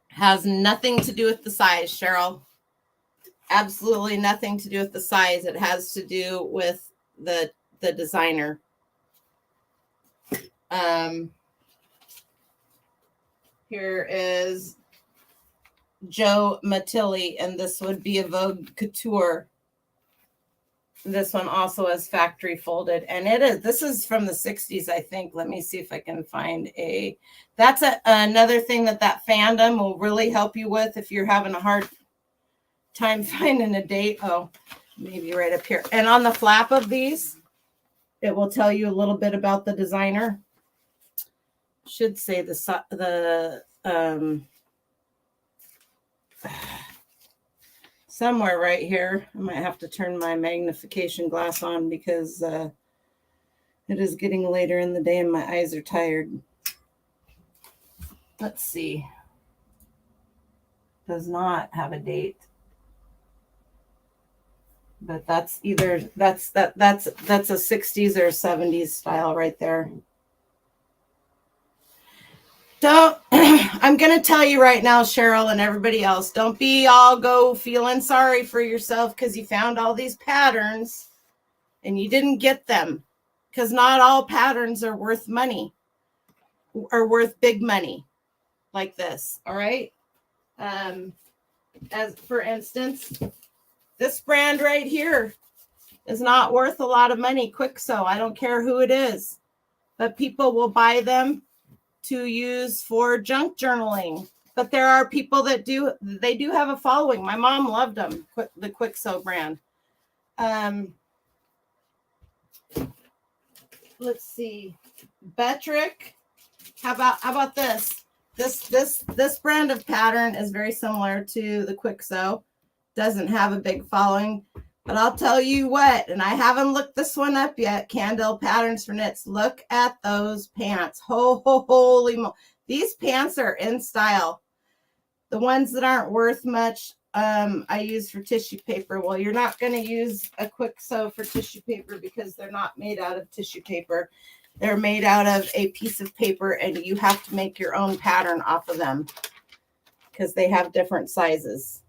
Has nothing to do with the size, Cheryl. Absolutely nothing to do with the size. It has to do with the designer. Here is Joe Matilli, and this would be a Vogue Couture. This one also is factory folded, and this is from the 60s, I think. Let me see if I can find that's another thing that fandom will really help you with if you're having a hard time finding a date. Oh, maybe right up here. And on the flap of these, it will tell you a little bit about the designer. Should say somewhere right here. I might have to turn my magnification glass on because it is getting later in the day and my eyes are tired. Let's see. Does not have a date. But that's a 60s or 70s style right there. I'm going to tell you right now, Cheryl, and everybody else, don't be all go feeling sorry for yourself because you found all these patterns and you didn't get them, because not all patterns are worth money or worth big money like this. All right. As for instance, this brand right here is not worth a lot of money. Quick Sew. I don't care who it is, but people will buy them to use for junk journaling. But there are people that do have a following. My mom loved them, the Quick Sew brand. Let's see, Betrick. How about this? This brand of pattern is very similar to the Quick Sew. Doesn't have a big following, but I'll tell you what, and I haven't looked this one up yet, Candle Patterns for Knits. Look at those pants. Holy mo! These pants are in style. The ones that aren't worth much, I use for tissue paper. Well, you're not going to use a Quick Sew for tissue paper because they're not made out of tissue paper. They're made out of a piece of paper, and you have to make your own pattern off of them because they have different sizes.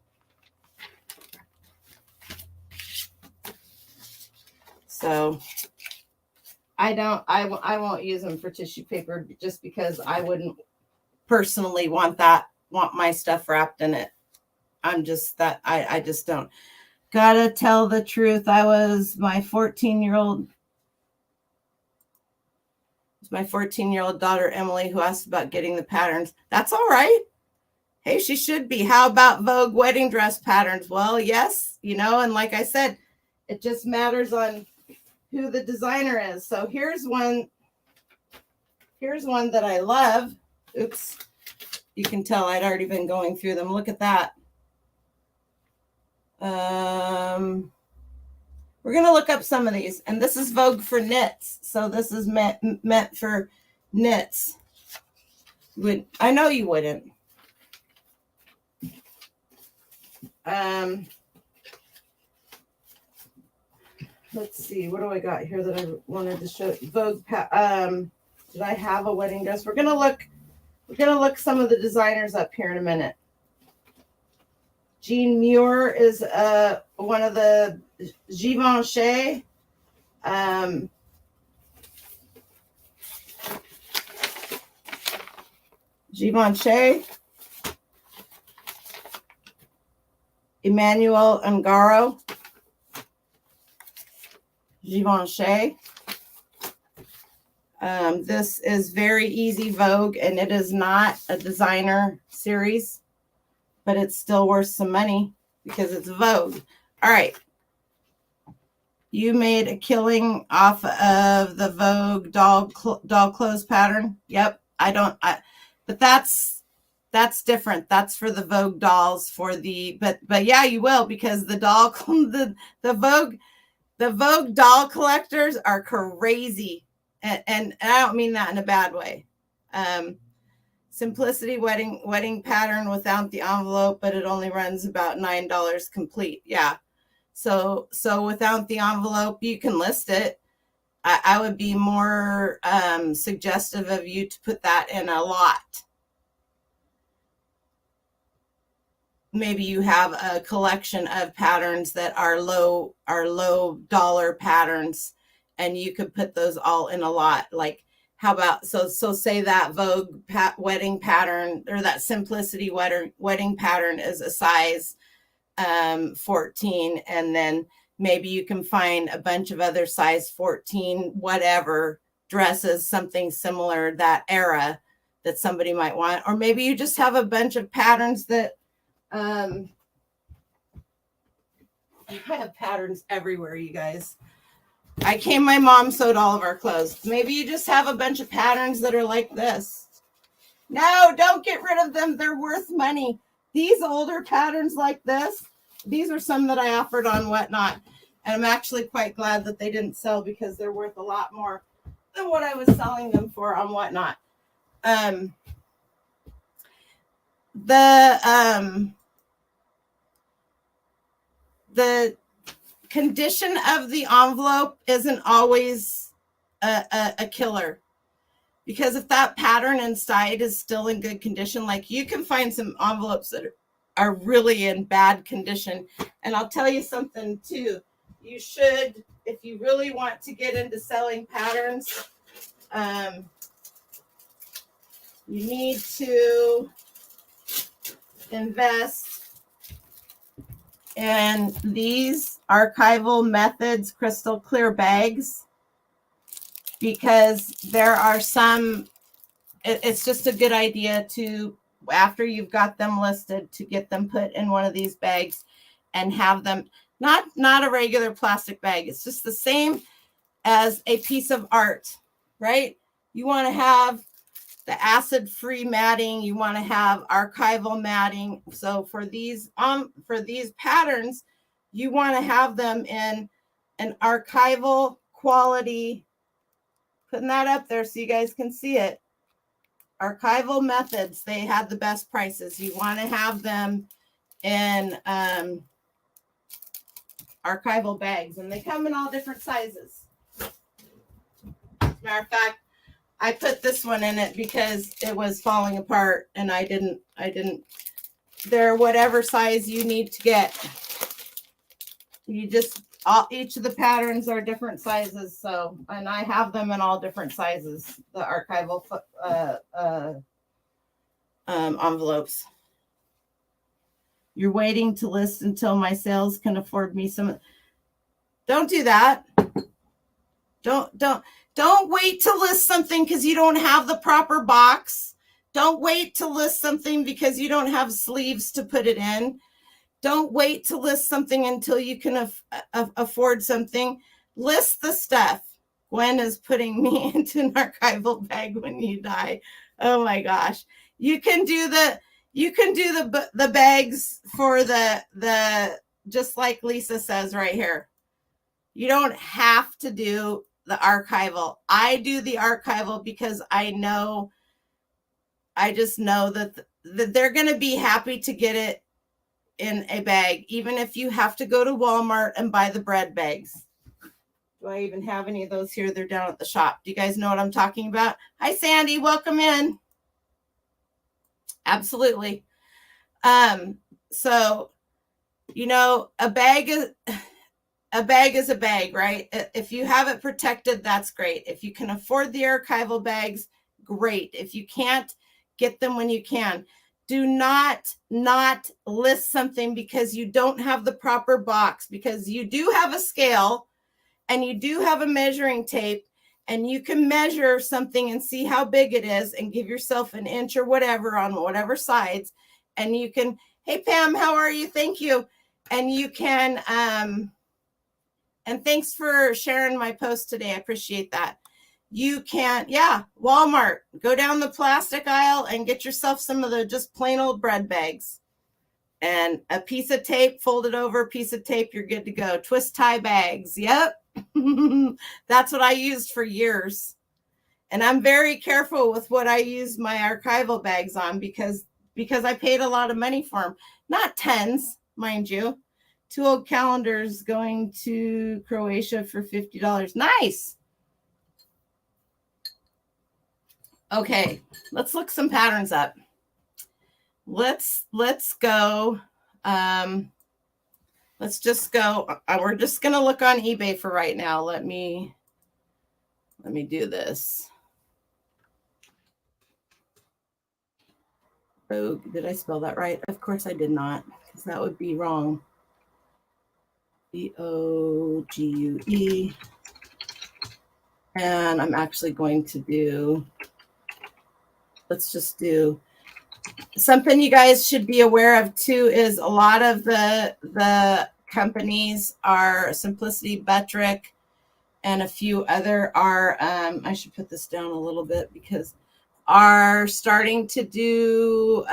So I won't use them for tissue paper just because I wouldn't personally want my stuff wrapped in it. I just don't. Gotta tell the truth. My 14-year-old daughter, Emily, who asked about getting the patterns. That's all right. Hey, she should be. How about Vogue wedding dress patterns? Well, yes, and like I said, it just matters on who the designer is. So here's one that I love. Oops. You can tell I'd already been going through them. Look at that. We're going to look up some of these, and this is Vogue for knits. So this is meant for knits. I know you wouldn't. Let's see, what do I got here that I wanted to show? Vogue. Did I have a wedding dress? We're gonna look some of the designers up here in a minute. Jean Muir is one of the Givenchy. Givenchy. Emmanuel Ungaro. Givenchy. This is Very Easy Vogue, and it is not a designer series, but it's still worth some money because it's Vogue. All right. You made a killing off of the Vogue doll clothes pattern. Yep. But that's different. That's for the Vogue dolls but yeah, you will, because the Vogue doll collectors are crazy. And I don't mean that in a bad way. Simplicity wedding pattern without the envelope, but it only runs about $9 complete. Yeah. So without the envelope, you can list it. I would be more suggestive of you to put that in a lot. Maybe you have a collection of patterns that are low dollar patterns, and you could put those all in a lot. Like, how about, so say that Vogue wedding pattern, or that Simplicity wedding pattern is a size 14, and then maybe you can find a bunch of other size 14 whatever dresses, something similar, that era, that somebody might want. Or maybe you just have a bunch of patterns that I have patterns everywhere, you guys. My mom sewed all of our clothes. Maybe you just have a bunch of patterns that are like this. No, don't get rid of them. They're worth money. These older patterns like this, these are some that I offered on Whatnot. And I'm actually quite glad that they didn't sell, because they're worth a lot more than what I was selling them for on Whatnot. The condition of the envelope isn't always a killer, because if that pattern inside is still in good condition, like, you can find some envelopes that are really in bad condition. And I'll tell you something too. You should, if you really want to get into selling patterns, you need to invest in these Archival Methods crystal clear bags, because there are some, it's just a good idea to, after you've got them listed, to get them put in one of these bags and have them, not a regular plastic bag. It's just the same as a piece of art, right? You want to have the acid-free matting. You want to have archival matting. So for these patterns, you want to have them in an archival quality. Putting that up there so you guys can see it. Archival Methods, they had the best prices. You want to have them in archival bags, and they come in all different sizes. As a matter of fact, I put this one in it because it was falling apart, and I didn't, they're whatever size you need to get. You just, each of the patterns are different sizes. So, and I have them in all different sizes, the archival envelopes. You're waiting to list until my sales can afford me some. Don't do that. Don't wait to list something because you don't have the proper box. Don't wait to list something because you don't have sleeves to put it in. Don't wait to list something until you can afford something. List the stuff. Gwen is putting me into an archival bag when you die. Oh my gosh. You can do the bags for the just like Lisa says right here. You don't have to do the archival. I do the archival because I just know that they're going to be happy to get it in a bag, even if you have to go to Walmart and buy the bread bags. Do I even have any of those here? They're down at the shop. Do you guys know what I'm talking about? Hi, Sandy. Welcome in. Absolutely. So, a bag is a bag, right? If you have it protected, that's great. If you can afford the archival bags, great. If you can't, get them when you can. Do not list something because you don't have the proper box, because you do have a scale and you do have a measuring tape, and you can measure something and see how big it is and give yourself an inch or whatever on whatever sides. And you can, hey, Pam, how are you? Thank you. And you can, and thanks for sharing my post today. I appreciate that. You can, Walmart, go down the plastic aisle and get yourself some of the just plain old bread bags. And a piece of tape, fold it over a piece of tape, you're good to go. Twist tie bags. Yep. That's what I used for years. And I'm very careful with what I use my archival bags on because I paid a lot of money for them. Not tens, mind you. 2 old calendars going to Croatia for $50. Nice. Okay, let's look some patterns up. Let's go. Let's just go. We're just gonna look on eBay for right now. Let me do this. Vogue. Did I spell that right? Of course I did not, because that would be wrong. VOGUE. And I'm actually going to do, let's just do something you guys should be aware of too is a lot of the companies are Simplicity, Buttrick, and a few other are, I should put this down a little bit because are starting to do,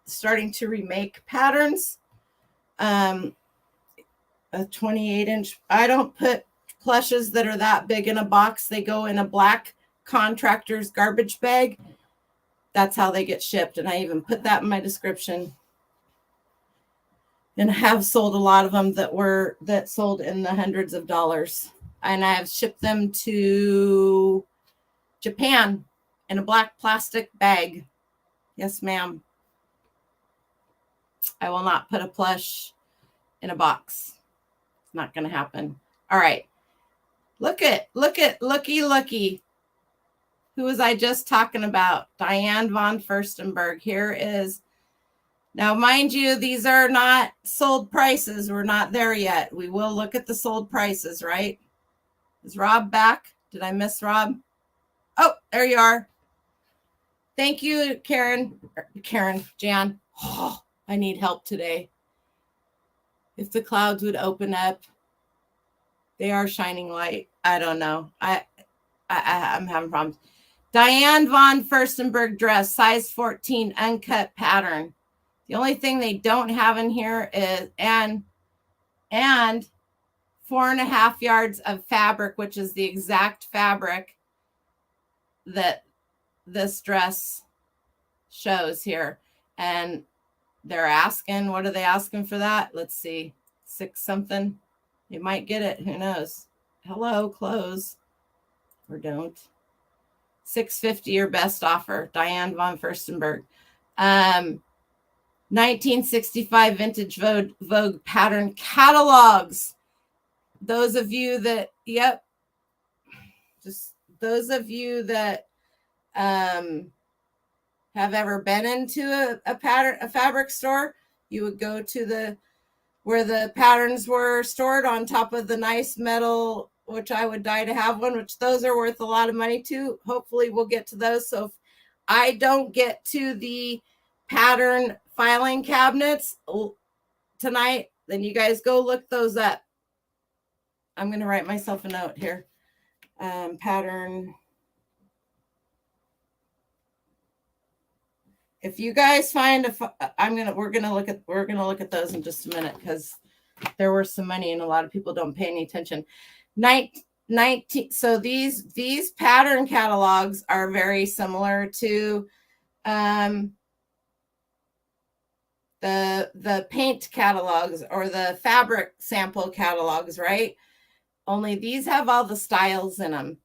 starting to remake patterns. A 28-inch. I don't put plushes that are that big in a box. They go in a black contractor's garbage bag. That's how they get shipped. And I even put that in my description. And I have sold a lot of them that sold in the hundreds of dollars. And I have shipped them to Japan in a black plastic bag. Yes, ma'am. I will not put a plush in a box. It's not going to happen. All right. Looky. Who was I just talking about? Diane von Furstenberg. Here is, now mind you, these are not sold prices. We're not there yet. We will look at the sold prices, right? Is Rob back? Did I miss Rob? Oh, there you are. Thank you, Jan. Oh, I need help today. If the clouds would open up, they are shining light. I don't know. I'm having problems. Diane von Furstenberg dress, size 14, uncut pattern. The only thing they don't have in here is, and 4.5 yards of fabric, which is the exact fabric that this dress shows here. And they're asking, what are they asking for that? Let's see, 6 something. You might get it. Who knows? Hello, close or don't. $6.50 your best offer. Diane von Furstenberg. 1965 vintage Vogue pattern catalogs. Those of you that, yep, just those of you that have ever been into a fabric store, you would go to where the patterns were stored on top of the nice metal, which I would die to have one, which those are worth a lot of money too. Hopefully we'll get to those. So if I don't get to the pattern filing cabinets tonight, then you guys go look those up. I'm going to write myself a note here. Pattern. If you guys find we're gonna look at those in just a minute because there were some money and a lot of people don't pay any attention. 19. So these pattern catalogs are very similar to the paint catalogs or the fabric sample catalogs, right? Only these have all the styles in them.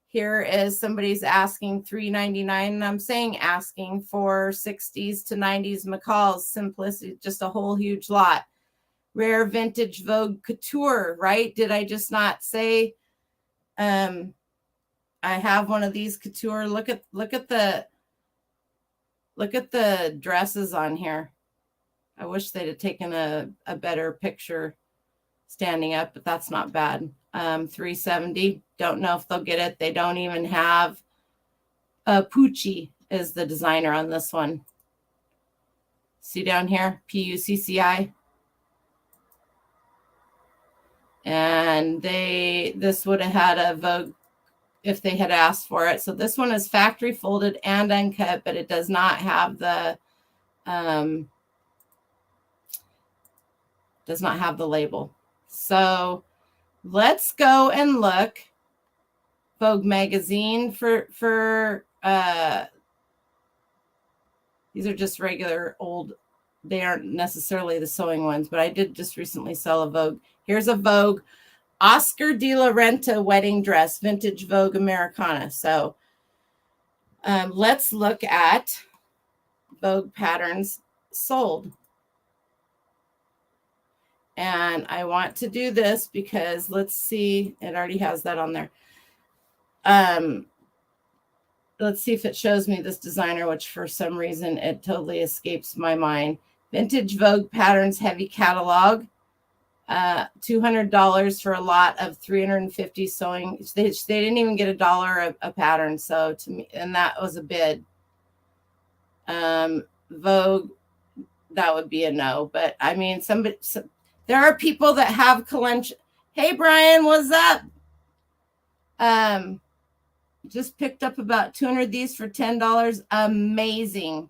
Here is somebody's asking $3.99, and I'm saying asking for 60s to 90s McCall's Simplicity, just a whole huge lot. Rare vintage Vogue couture, right? Did I just not say I have one of these couture? Look at the dresses on here. I wish they'd have taken a better picture standing up, but that's not bad. $3.70. Don't know if they'll get it. They don't even have Pucci is the designer on this one. See down here, Pucci. And this would have had a Vogue if they had asked for it. So this one is factory folded and uncut, but it does not have the label. So let's go and look Vogue magazine for these are just regular old, they aren't necessarily the sewing ones, but I did just recently sell a Vogue. Here's a Vogue Oscar de la Renta wedding dress, vintage Vogue Americana. So let's look at Vogue patterns sold. And I want to do this because let's see, it already has that on there. Let's see if it shows me this designer, which for some reason it totally escapes my mind. Vintage Vogue Patterns Heavy Catalog. $200 for a lot of 350 sewing. They didn't even get $1 a pattern. So to me, and that was a bid. Vogue, that would be a no. But I mean, there are people that have collection. Hey Brian, what's up? Just picked up about 200 of these for $10. Amazing.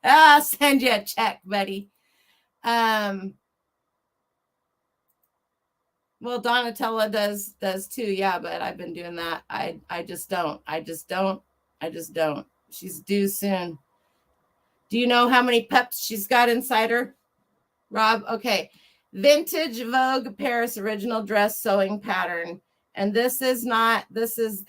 I'll send you a check, buddy. Well, Donatella does too. Yeah, but I've been doing that. I just don't. She's due soon. Do you know how many peps she's got inside her, Rob? Okay. Vintage Vogue Paris original dress sewing pattern. And they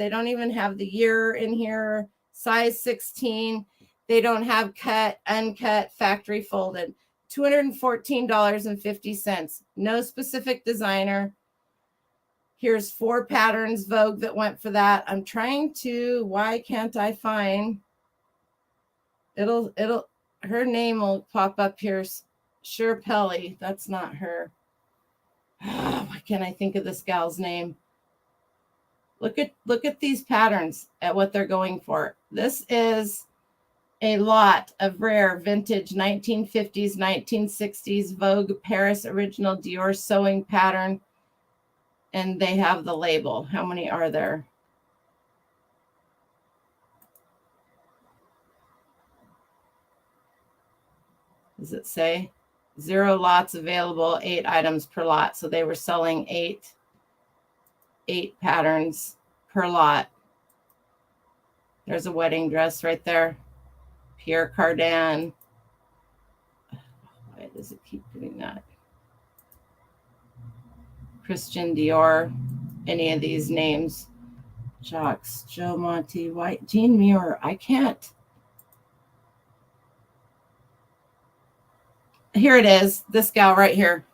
don't even have the year in here. Size 16. They don't have cut, uncut, factory folded. $214.50. No specific designer. Here's 4 patterns Vogue that went for that. I'm trying to, why can't I find, her name will pop up here. Sherpelli, that's not her. Why can't I think of this gal's name? Look at these patterns at what they're going for. This is a lot of rare vintage 1950s, 1960s Vogue Paris original Dior sewing pattern. And they have the label. How many are there? Does it say? 0 lots available, 8 items per lot. So they were selling 8 patterns per lot. There's a wedding dress right there. Pierre Cardin. Why does it keep doing that? Christian Dior. Any of these names. Jacques, Joe Monty, White, Jean Muir. I can't. Here it is. This gal right here.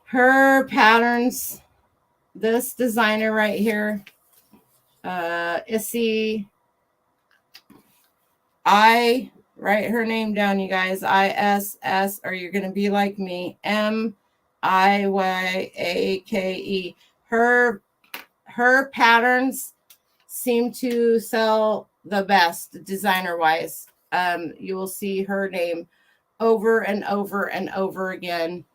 Her patterns. This designer right here. Issy. I write her name down, you guys. ISS, or you're going to be like me. MIYAKE. Her patterns seem to sell the best designer wise. You will see her name over and over and over again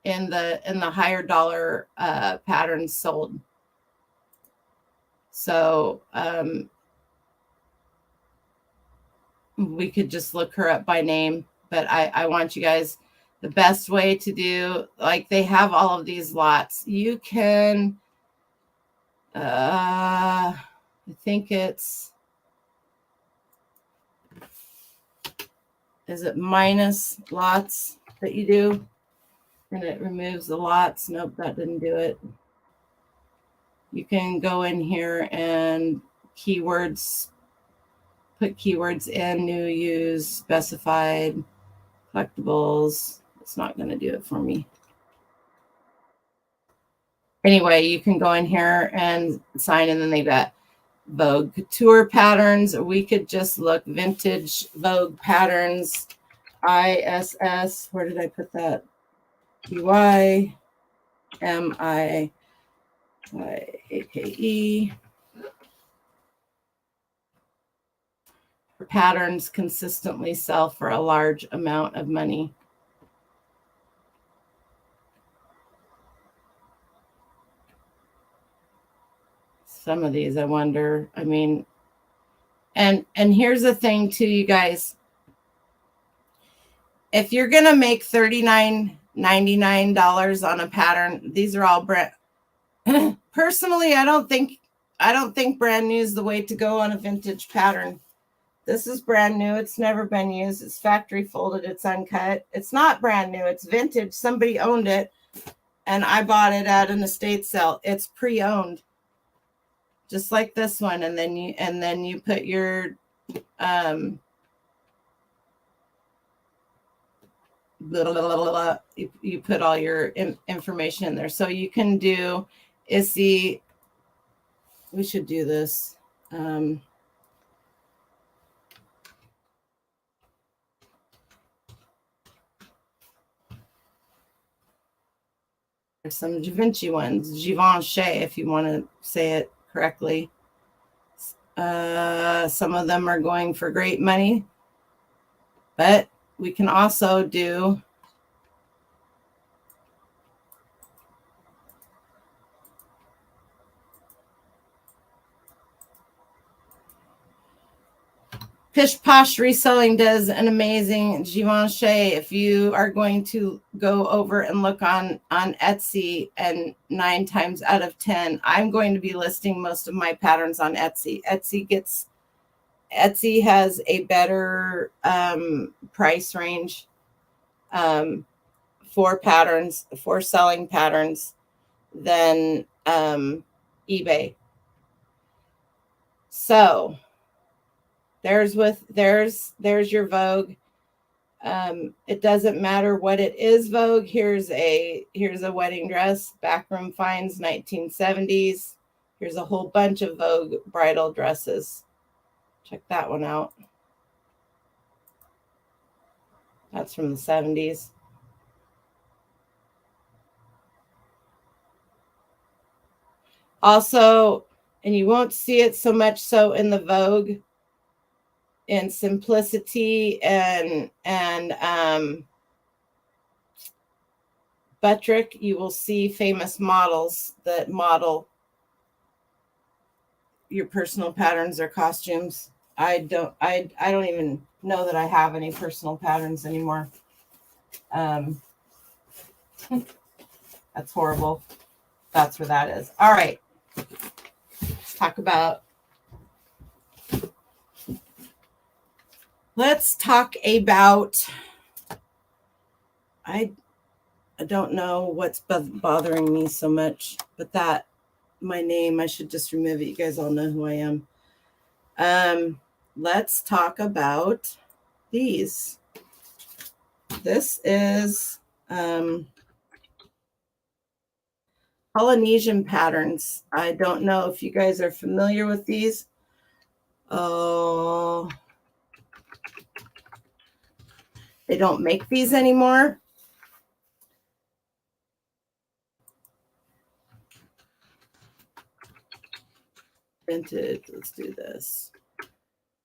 in the higher dollar patterns sold. So we could just look her up by name, but I want you guys, the best way to do, like they have all of these lots. You can, I think it's, is it minus lots that you do? And it removes the lots. Nope, that didn't do it. You can go in here and keywords, put keywords in, new, use, specified, collectibles. It's not going to do it for me. Anyway, you can go in here and sign, and then they've got Vogue Couture patterns. We could just look vintage Vogue patterns, ISS. Where did I put that? PYMIYAKE. Patterns consistently sell for a large amount of money. Some of these, I wonder, I mean, and here's the thing too, you guys. if you're going to make $39.99 on a pattern, these are all brand. Personally, I don't think brand new is the way to go on a vintage pattern. This is brand new. It's never been used. It's factory folded. It's uncut. It's not brand new. It's vintage. Somebody owned it, and I bought it at an estate sale. It's pre-owned, just like this one. And then you put your you put all your information in there. So you can do ISI. We should do this. There's some Givenchy ones, Givenchy, if you want to say it correctly. Some of them are going for great money, but we can also do Pish Posh Reselling does an amazing Givenchy. If you are going to go over and look on Etsy, and 9 times out of 10, I'm going to be listing most of my patterns on Etsy. Etsy has a better price range for patterns, for selling patterns, than eBay. So there's your Vogue. It doesn't matter what it is, Vogue. Here's a wedding dress, Backroom Finds, 1970s. Here's a whole bunch of Vogue bridal dresses. Check that one out. That's from the 70s. Also, and you won't see it so much so in the Vogue, in Simplicity and Buttrick, you will see famous models that model your personal patterns or costumes. I don't even know that I have any personal patterns anymore. That's horrible. That's where that is. All right. Let's talk about, I don't know what's bothering me so much, but that my name, I should just remove it. You guys all know who I am. Let's talk about these. This is Polynesian patterns. I don't know if you guys are familiar with these. Oh, they don't make these anymore. Vintage. Let's do this.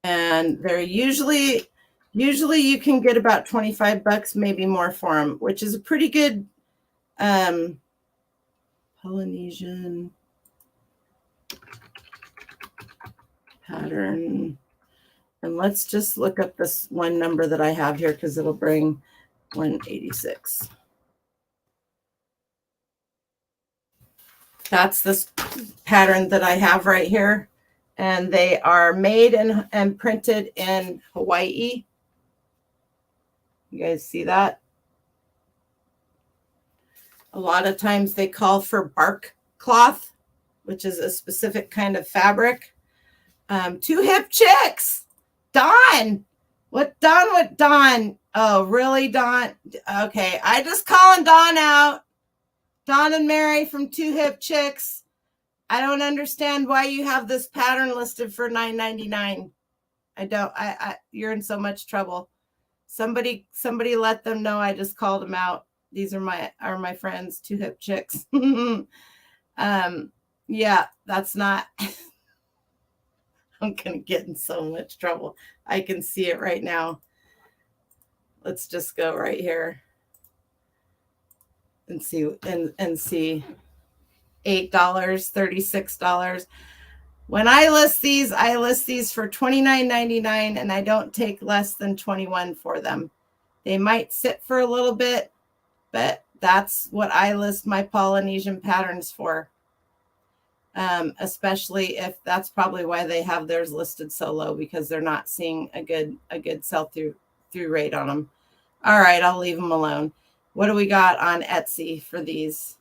And they're usually you can get about $25, maybe more for them, which is a pretty good Polynesian pattern. And let's just look up this one number that I have here, because it'll bring 186. That's this pattern that I have right here. And they are made and printed in Hawaii. You guys see that? A lot of times they call for bark cloth, which is a specific kind of fabric. Two Hip Chicks. Dawn. What Dawn? Oh, really, Dawn? Okay, I just calling Dawn out. Dawn and Mary from Two Hip Chicks. I don't understand why you have this pattern listed for $9.99. You're in so much trouble. Somebody let them know I just called them out. These are my friends, Two Hip Chicks. Yeah, that's not. I'm gonna get in so much trouble. I can see it right now. Let's just go right here and see see $8, $36. When I list these for $29.99, and I don't take less than 21 for them. They might sit for a little bit, but that's what I list my Polynesian patterns for. Especially if that's probably why they have theirs listed so low, because they're not seeing a good sell through rate on them. All right, I'll leave them alone. What do we got on Etsy for these?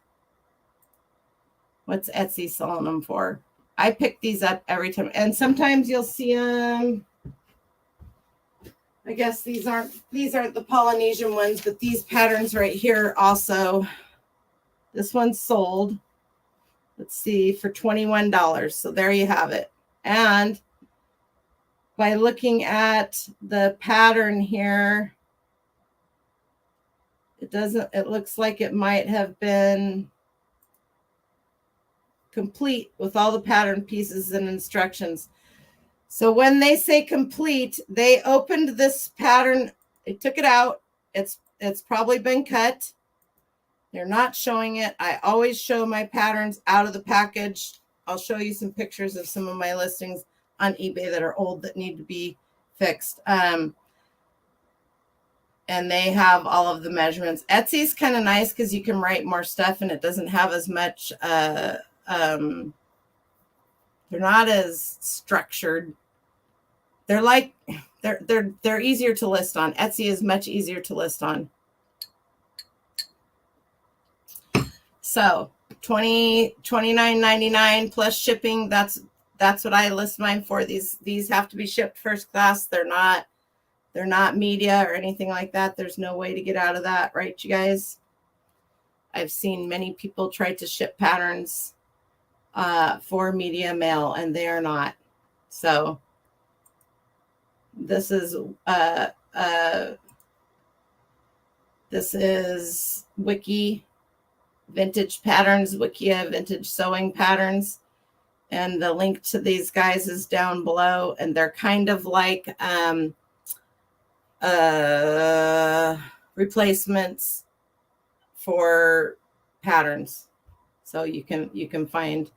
What's Etsy selling them for? I pick these up every time, and sometimes you'll see them. I guess these aren't the Polynesian ones, but these patterns right here also. This one's sold. Let's see, for $21. So there you have it. And by looking at the pattern here, it looks like it might have been complete with all the pattern pieces and instructions. So when they say complete, they opened this pattern, they took it out. It's probably been cut. They're not showing it. I always show my patterns out of the package. I'll show you some pictures of some of my listings on eBay that are old that need to be fixed. And they have all of the measurements. Etsy's kind of nice because you can write more stuff and it doesn't have as much, they're not as structured. They're like, they're easier to list on. Etsy is much easier to list on. So $29.99 plus shipping. That's what I list mine for. These have to be shipped first class. They're not media or anything like that. There's no way to get out of that, right, you guys? I've seen many people try to ship patterns for media mail, and they are not. So this is Wiki Vintage Patterns, Wikia Vintage Sewing Patterns. And the link to these guys is down below. And they're kind of like replacements for patterns. So you can find,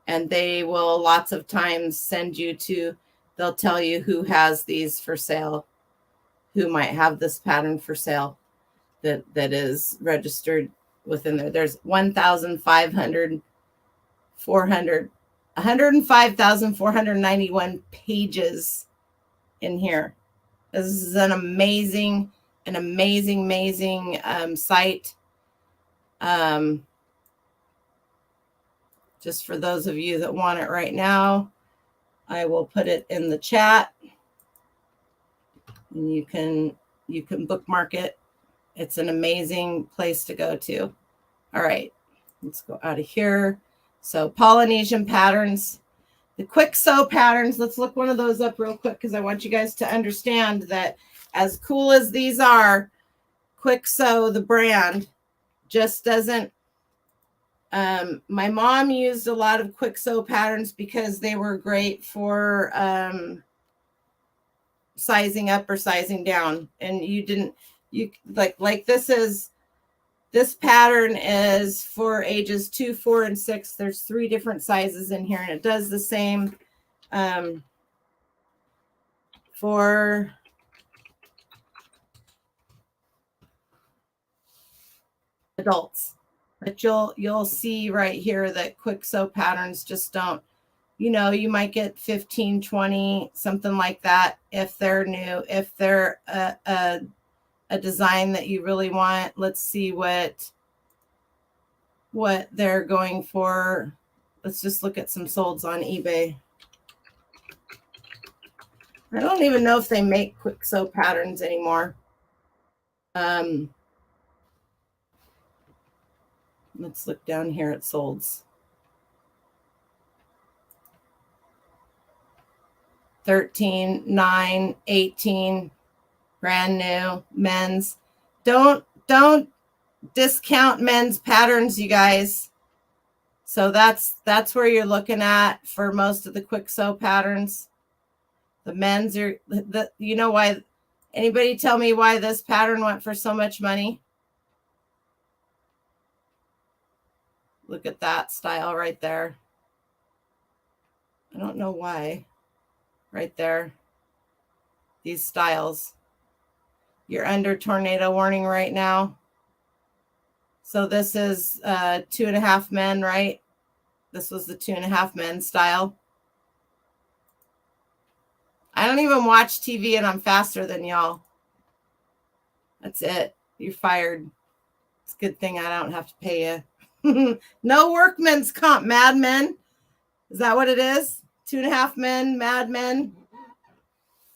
and they will lots of times send you to, they'll tell you who has these for sale, who might have this pattern for sale that is registered within there. There's 105,491 pages in here. This is an amazing site. Just for those of you that want it right now, I will put it in the chat, and you can bookmark it. It's an amazing place to go to. All right, let's go out of here. So Polynesian patterns, the quick sew patterns. Let's look one of those up real quick because I want you guys to understand that as cool as these are, Quick Sew, the brand, just doesn't. My mom used a lot of Quick Sew patterns because they were great for sizing up or sizing down, and this pattern is for ages 2, 4, and 6. There's 3 different sizes in here, and it does the same for adults. But you'll see right here that Quick Sew patterns just don't, you might get 15, 20, something like that if they're new. If they're a design that you really want, let's see what they're going for. Let's just look at some solds on eBay. I don't even know if they make Quick Sew patterns anymore. Let's look down here at solds. 13, 9, 18, brand new men's. Don't discount men's patterns, you guys. So that's where you're looking at for most of the Quick Sew patterns. The men's are why? Anybody tell me why this pattern went for so much money? Look at that style right there. I don't know why. Right there. These styles. You're under tornado warning right now. So this is 2.5 Men, right? This was the 2.5 Men style. I don't even watch TV and I'm faster than y'all. That's it. You're fired. It's a good thing I don't have to pay you. No workman's comp, Mad Men. Is that what it is? 2.5 Men, Mad Men.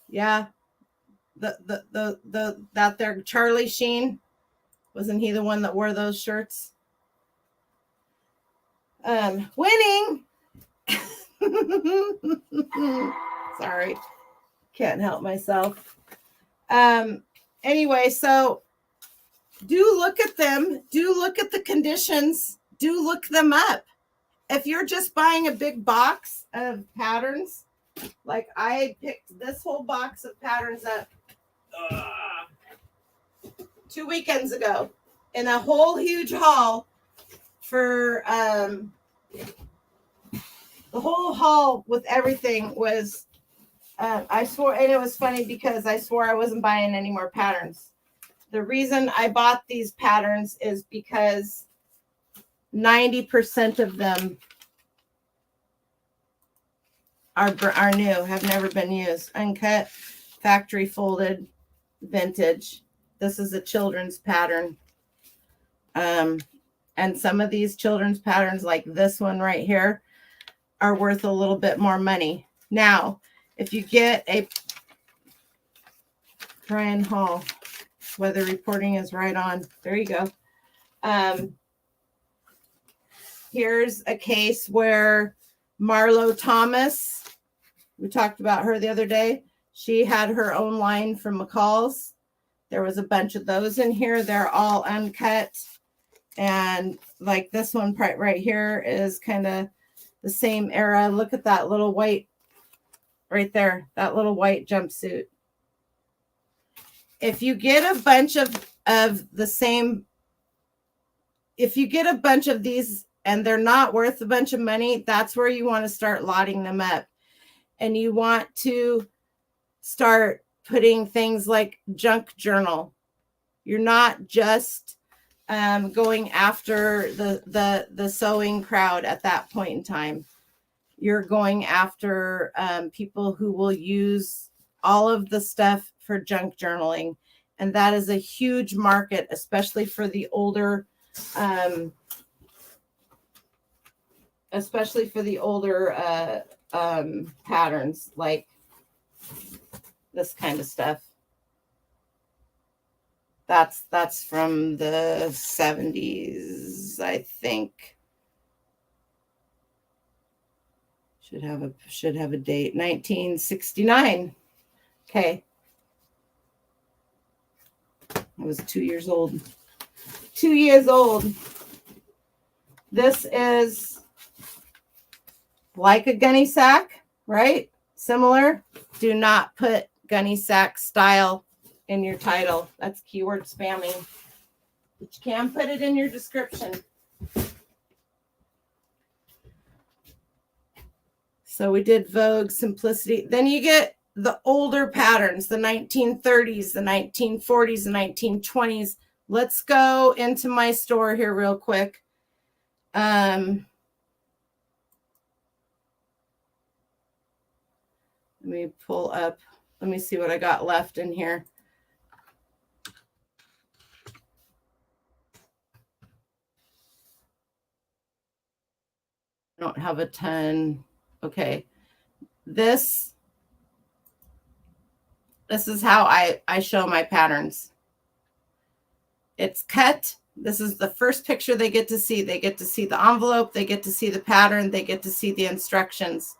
Yeah. That there Charlie Sheen. Wasn't he the one that wore those shirts? Winning. Sorry. Can't help myself. Anyway, so do look at them. Do look at the conditions. Do look them up. If you're just buying a big box of patterns, like I picked this whole box of patterns up 2 weekends ago in a whole huge haul for the whole haul with everything was I swore, and it was funny because I swore I wasn't buying any more patterns. The reason I bought these patterns is because 90% of them are new, have never been used, uncut, factory folded, vintage. This is a children's pattern. And some of these children's patterns, like this one right here, are worth a little bit more money. Now, if you get a Brian Hall, weather reporting is right on. There you go. Here's a case where Marlo Thomas, we talked about her the other day. She had her own line from McCall's. There was a bunch of those in here. They're all uncut. And like this one right here is kind of the same era. Look at that little white right there, that little white jumpsuit. If you get a bunch of the same, if you get a bunch of these and they're not worth a bunch of money, that's where you want to start lotting them up. And you want to start putting things like junk journal. You're not just going after the sewing crowd at that point in time. You're going after people who will use all of the stuff for junk journaling. And that is a huge market, especially for the older patterns, like this kind of stuff. That's from the 70s, I think. Should have a date. 1969. Okay. I was 2 years old. 2 years old. This is like a gunny sack, right? Similar. Do not put gunny sack style in your title. That's keyword spamming. But you can put it in your description. So we did Vogue, Simplicity. Then you get the older patterns, the 1930s, the 1940s, the 1920s. Let's go into my store here real quick. Let me pull up. Let me see what I got left in here. I don't have a ton. Okay. This is how I show my patterns. It's cut. This is the first picture they get to see. They get to see the envelope. They get to see the pattern. They get to see the instructions.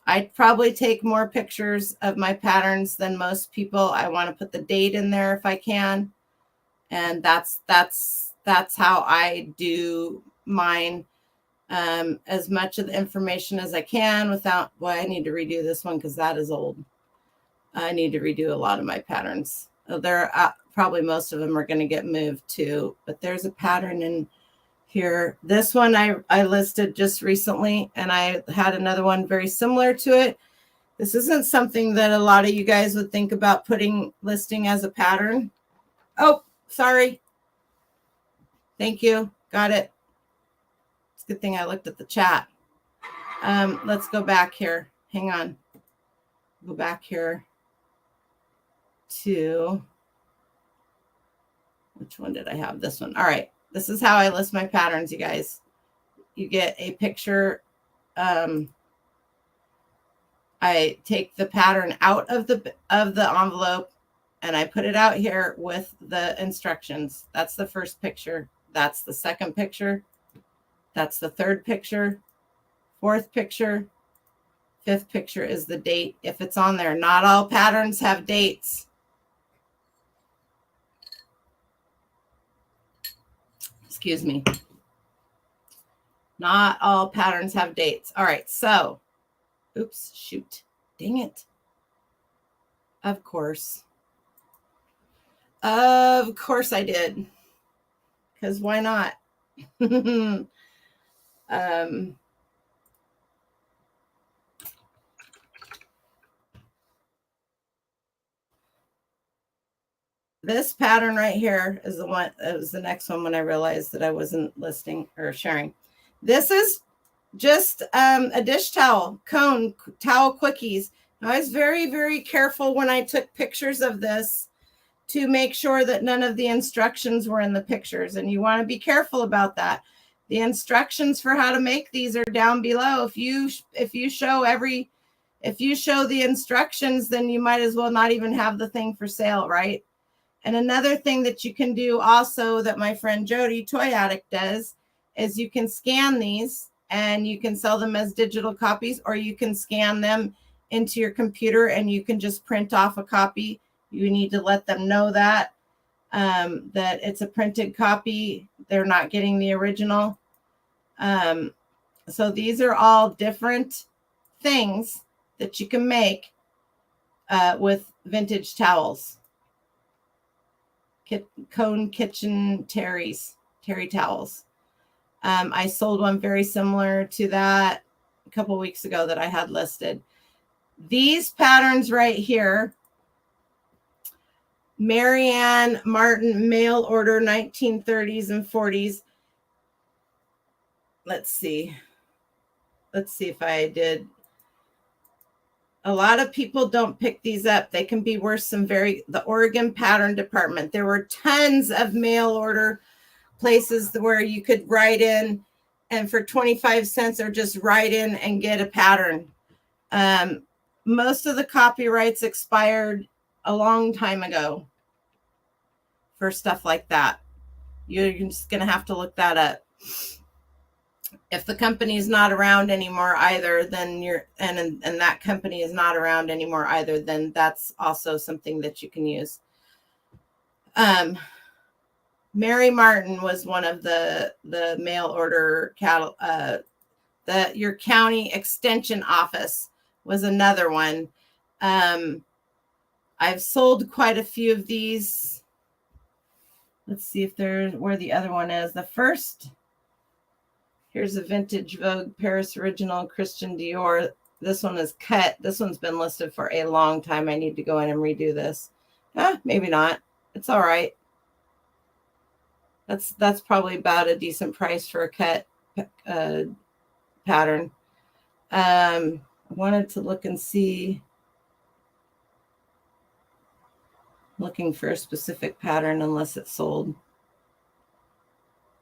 I'd probably take more pictures of my patterns than most people. I want to put the date in there if I can. And that's how I do mine. As much of the information as I can without, well, I need to redo this one because that is old. I need to redo a lot of my patterns. There probably most of them are going to get moved too, but there's a pattern in here. This one I listed just recently, and I had another one very similar to it. This isn't something that a lot of you guys would think about listing as a pattern. Oh, sorry. Thank you. Got it. It's a good thing I looked at the chat. Let's go back here. Hang on. Go back here to, which one did I have? This one. All right. This is how I list my patterns, you guys. You get a picture. I take the pattern out of the envelope and I put it out here with the instructions. That's the first picture. That's the second picture. That's the third picture. Fourth picture. Fifth picture is the date if it's on there. Not all patterns have dates. Excuse me. Not all patterns have dates. All right, so, oops, shoot. Dang it. Of course. Of course I did. Because why not? This pattern right here is the one. It was the next one when I realized that I wasn't listing or sharing. This is just a dish towel, cone, towel quickies. I was very, very careful when I took pictures of this to make sure that none of the instructions were in the pictures. And you want to be careful about that. The instructions for how to make these are down below. If you show the instructions, then you might as well not even have the thing for sale, right? And another thing that you can do also that my friend Jody, Toy Addict, does is you can scan these and you can sell them as digital copies, or you can scan them into your computer and you can just print off a copy. You need to let them know that it's a printed copy. They're not getting the original. So these are all different things that you can make with vintage towels. Cone kitchen terry towels. I sold one very similar to that a couple weeks ago that I had listed. These patterns right here, Marianne Martin, mail order, 1930s and 40s. Let's see if I did. A lot of people don't pick these up. They can be worth the Oregon Pattern Department. There were tons of mail order places where you could write in and for 25 cents or just write in and get a pattern. Most of the copyrights expired a long time ago for stuff like that. You're just going to have to look that up. If the company is not around anymore either, then and that company is not around anymore either, then that's also something that you can use. Mary Martin was one of the mail order cattle. Your county extension office was another one. I've sold quite a few of these. Let's see where the other one is. The first. Here's a vintage Vogue Paris original Christian Dior. This one is cut. This one's been listed for a long time. I need to go in and redo this. Maybe not. It's all right. That's probably about a decent price for a cut pattern. I wanted to look and see. Looking for a specific pattern unless it's sold.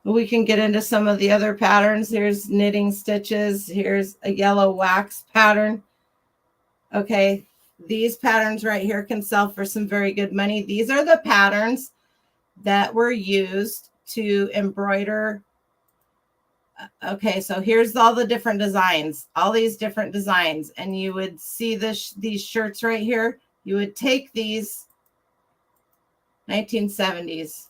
We can get into some of the other patterns. Here's knitting stitches. Here's a yellow wax pattern. Okay, these patterns right here can sell for some very good money. These are the patterns that were used to embroider. Okay, so here's all the different designs, all these different designs. And you would see these shirts right here. You would take these 1970s.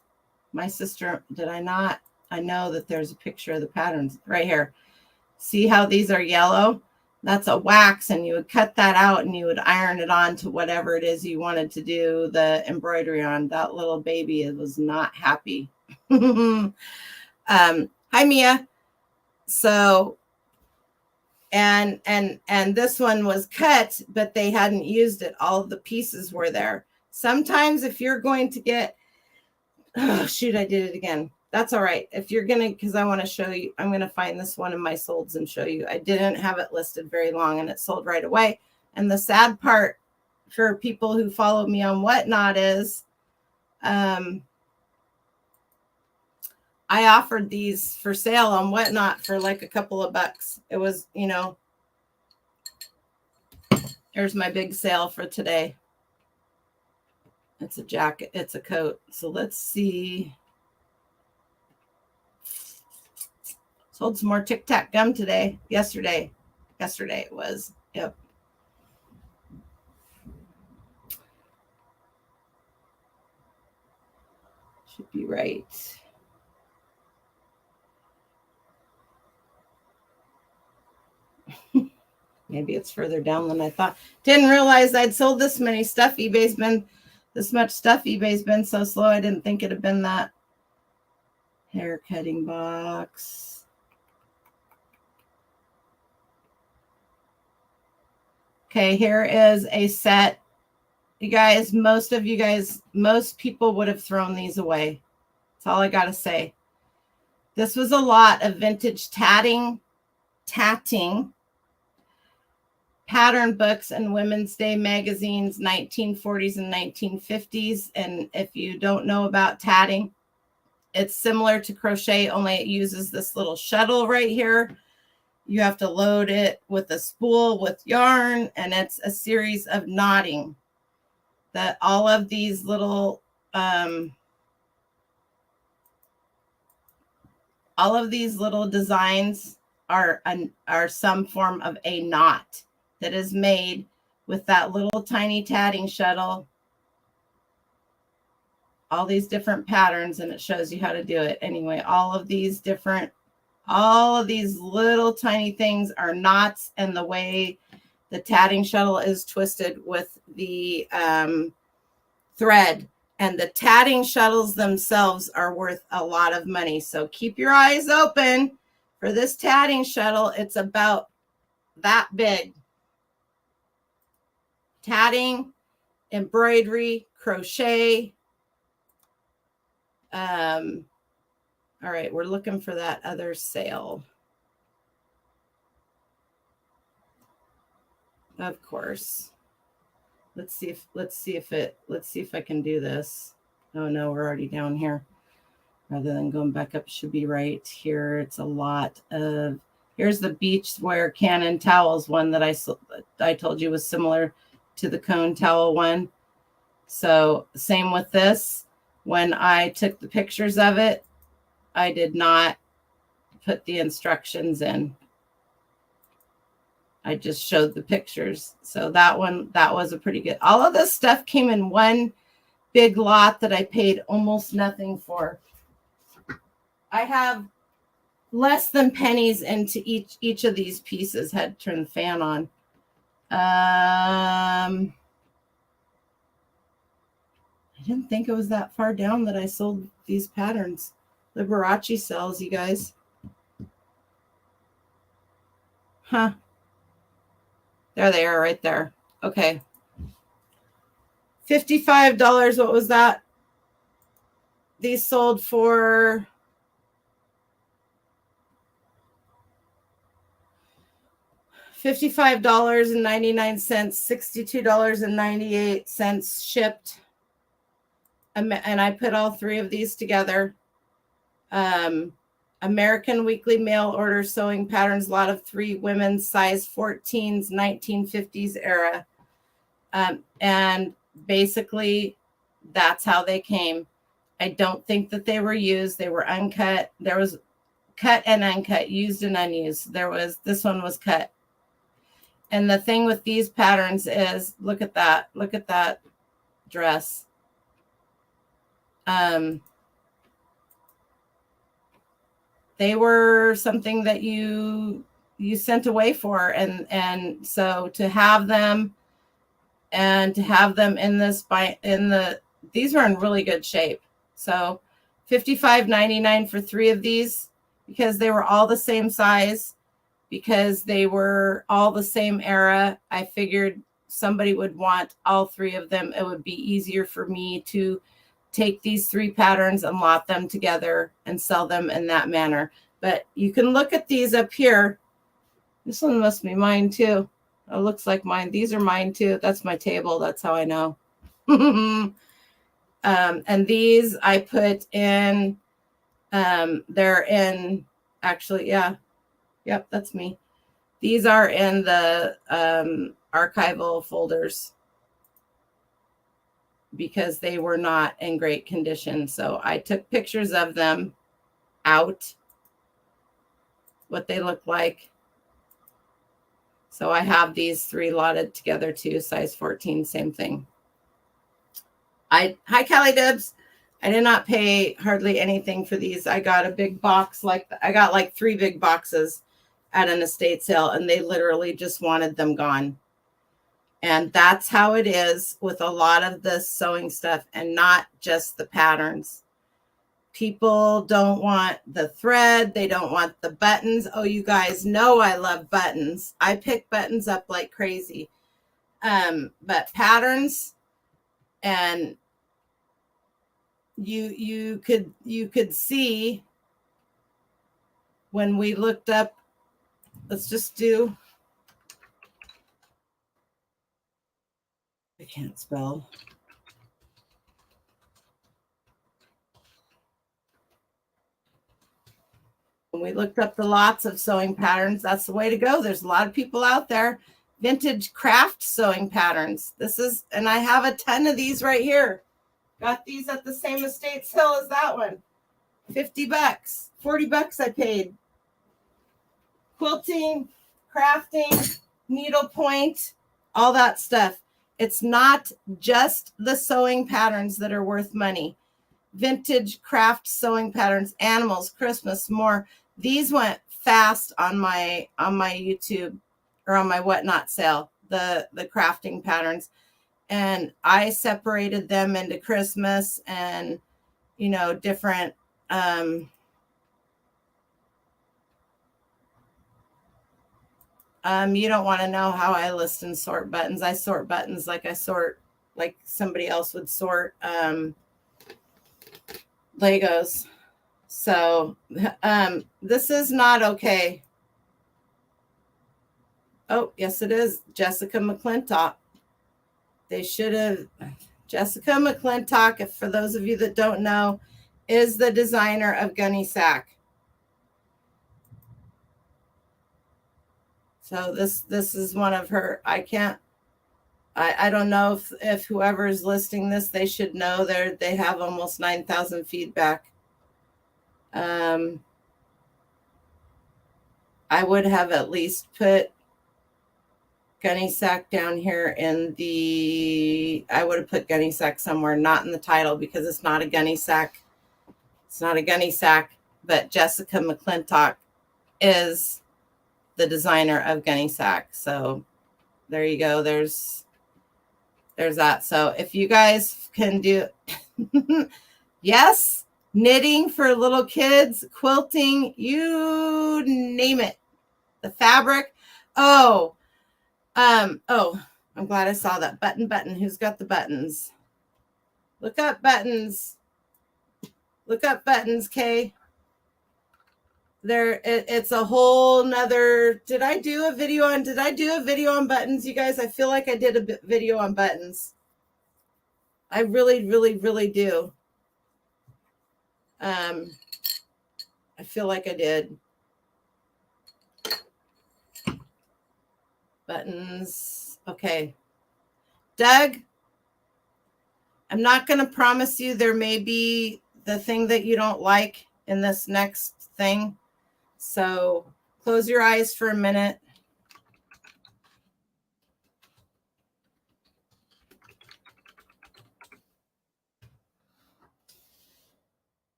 My sister, did I not? I know that there's a picture of the patterns right here. See how these are yellow? That's a wax, and you would cut that out and you would iron it on to whatever it is you wanted to do the embroidery on. That little baby was not happy. Hi, Mia. So and this one was cut, but they hadn't used it. All of the pieces were there. Sometimes if you're going to get, oh shoot, I did it again. That's all right. If you're gonna, because I want to show you, I'm gonna find this one in my solds and show you. I didn't have it listed very long and it sold right away. And the sad part for people who follow me on Whatnot is I offered these for sale on Whatnot for like a couple of bucks. It was, you know, here's my big sale for today. It's a jacket, it's a coat. So let's see. Sold some more Tic Tac gum today. Yesterday it was. Yep. Should be right. Maybe it's further down than I thought. Didn't realize I'd sold this many stuff. eBay's been this much stuff. eBay's been so slow. I didn't think it'd have been that. Hair cutting box. Okay, here is a set. You guys, most people would have thrown these away. That's all I got to say. This was a lot of vintage tatting, pattern books and Women's Day magazines, 1940s and 1950s. And if you don't know about tatting, it's similar to crochet, only it uses this little shuttle right here. You have to load it with a spool with yarn, and it's a series of knotting. That all of these little designs are some form of a knot that is made with that little tiny tatting shuttle. All these different patterns, and it shows you how to do it. Anyway, all of these little tiny things are knots, and the way the tatting shuttle is twisted with the thread, and the tatting shuttles themselves are worth a lot of money. So keep your eyes open for this tatting shuttle. It's about that big. Tatting, embroidery, crochet. All right, we're looking for that other sale. Of course. Let's see if I can do this. Oh no, we're already down here. Rather than going back up, it should be right here. It's a lot of, here's the beachwear Cannon towels one that I told you was similar to the cone towel one. So same with this. When I took the pictures of it, I did not put the instructions in. I just showed the pictures. So that was a pretty good. All of this stuff came in one big lot that I paid almost nothing for. I have less than pennies into each of these pieces. Had to turn the fan on. I didn't think it was that far down that I sold these patterns. Liberace sells, you guys. Huh. There they are right there. Okay. $55. What was that? These sold for $55.99, $62.98 shipped. And I put all three of these together. American Weekly Mail Order Sewing Patterns, lot of 3 women's, size 14s, 1950s era. And basically, that's how they came. I don't think that they were used. They were uncut. There was cut and uncut, used and unused. This one was cut. And the thing with these patterns is, look at that. Look at that dress. They were something that you sent away for, and so to have them in these were in really good shape. So $55.99 for 3 of these, because they were all the same size, because they were all the same era. I figured somebody would want all three of them. It would be easier for me to take these three patterns and lot them together and sell them in that manner. But you can look at these up here. This one must be mine too. It looks like mine. These are mine too. That's my table. That's how I know. And these I put in, they're in, actually, yeah. Yep, that's me. These are in the archival folders because they were not in great condition. So I took pictures of them out, what they look like. So I have these three lotted together too, size 14, same thing. Hi, Callie Dibs. I did not pay hardly anything for these. I got a big box, I got like 3 big boxes at an estate sale, and they literally just wanted them gone. And that's how it is with a lot of the sewing stuff, and not just the patterns. People don't want the thread. They don't want the buttons. Oh, you guys know I love buttons. I pick buttons up like crazy. But patterns, and you could see when we looked up, let's just do, I can't spell. When we looked up the lots of sewing patterns, that's the way to go. There's a lot of people out there. Vintage craft sewing patterns. This is, and I have a ton of these right here. Got these at the same estate sale as that one. $50, $40 I paid. Quilting, crafting, needlepoint, all that stuff. It's not just the sewing patterns that are worth money. Vintage craft sewing patterns, animals, Christmas, more. These went fast on my YouTube or on my whatnot sale, the crafting patterns. And I separated them into Christmas and, you know, different, you don't want to know how I list and sort buttons. I sort buttons like I sort, like somebody else would sort Legos. So this is not okay. Oh, yes, it is. Jessica McClintock. They should have. Jessica McClintock, if for those of you that don't know, is the designer of Gunny Sack. So this is one of her. I don't know if whoever is listing this, they should know they have almost 9,000 feedback. I would have at least put Gunny Sack down here in the, I would have put Gunny Sack somewhere, not in the title, because it's not a Gunny Sack. It's not a Gunny Sack, but Jessica McClintock is the designer of Gunny Sack. So there you go. There's that. So if you guys can do, yes, knitting for little kids, quilting, you name it. The fabric. Oh, I'm glad I saw that. Button. Who's got the buttons? Look up buttons. Look up buttons, Kay. It's a whole nother. Did I do a video on buttons, you guys? I feel like I did a video on buttons. I really, really, really do. I feel like I did. Buttons. Okay. Doug, I'm not going to promise you there may be the thing that you don't like in this next thing. So close your eyes for a minute.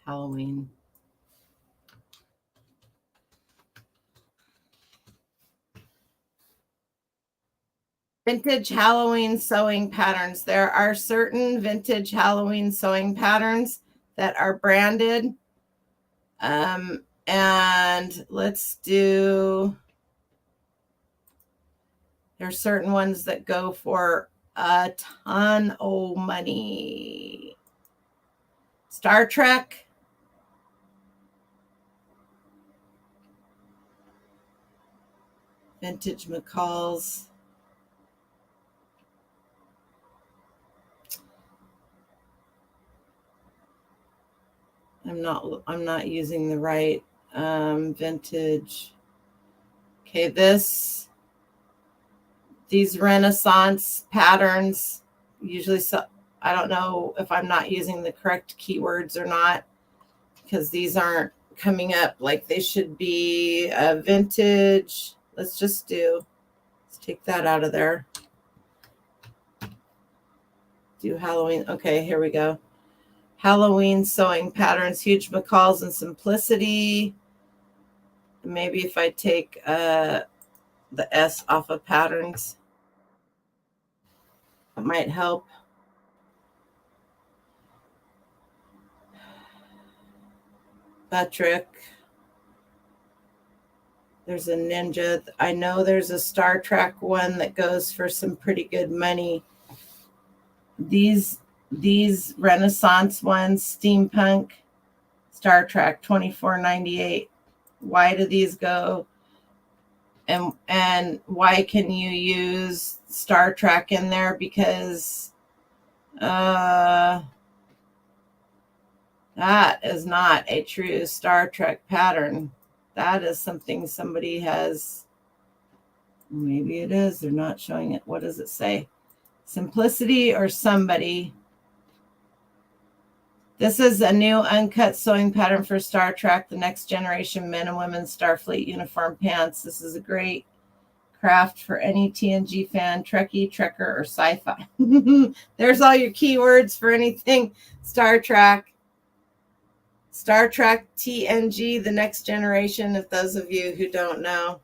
Halloween. Vintage Halloween sewing patterns. There are certain vintage Halloween sewing patterns that are branded. And let's do, there's certain ones that go for a ton of money. Star Trek. Vintage McCall's. I'm not using the right vintage. Okay, these Renaissance patterns usually, so I don't know if I'm not using the correct keywords or not, because these aren't coming up like they should be. Vintage. Let's take that out of there. Do Halloween. Okay, here we go. Halloween sewing patterns, huge McCalls and simplicity. Maybe if I take the S off of patterns, it might help. Patrick. There's a Ninja. I know there's a Star Trek one that goes for some pretty good money. These Renaissance ones, steampunk, Star Trek, $24.98. Why do these go? And why can you use Star Trek in there? Because that is not a true Star Trek pattern. That is something somebody has. Maybe it is. They're not showing it. What does it say? Simplicity or somebody. This is a new uncut sewing pattern for Star Trek, the next generation men and women Starfleet uniform pants. This is a great craft for any TNG fan, Trekkie, Trekker, or sci-fi. There's all your keywords for anything Star Trek. Star Trek, TNG, the next generation, if those of you who don't know.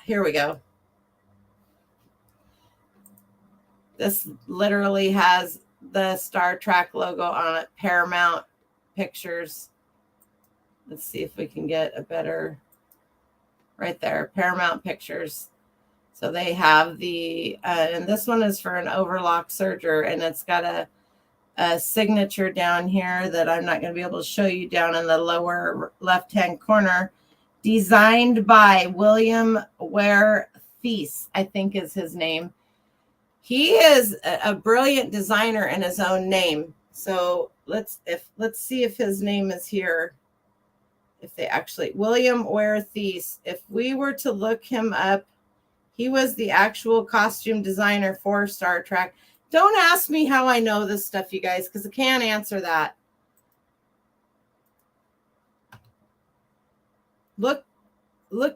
Here we go. This literally has the Star Trek logo on it, Paramount Pictures. Let's see if we can get a better, right there, Paramount Pictures. So they have the, and this one is for an overlock serger, and it's got a signature down here that I'm not going to be able to show you down in the lower left-hand corner. Designed by William Ware Thies, I think is his name. He is a brilliant designer in his own name. So let's see if his name is here. If they actually, William Ware Thies, if we were to look him up, he was the actual costume designer for Star Trek. Don't ask me how I know this stuff, you guys, because I can't answer that. Look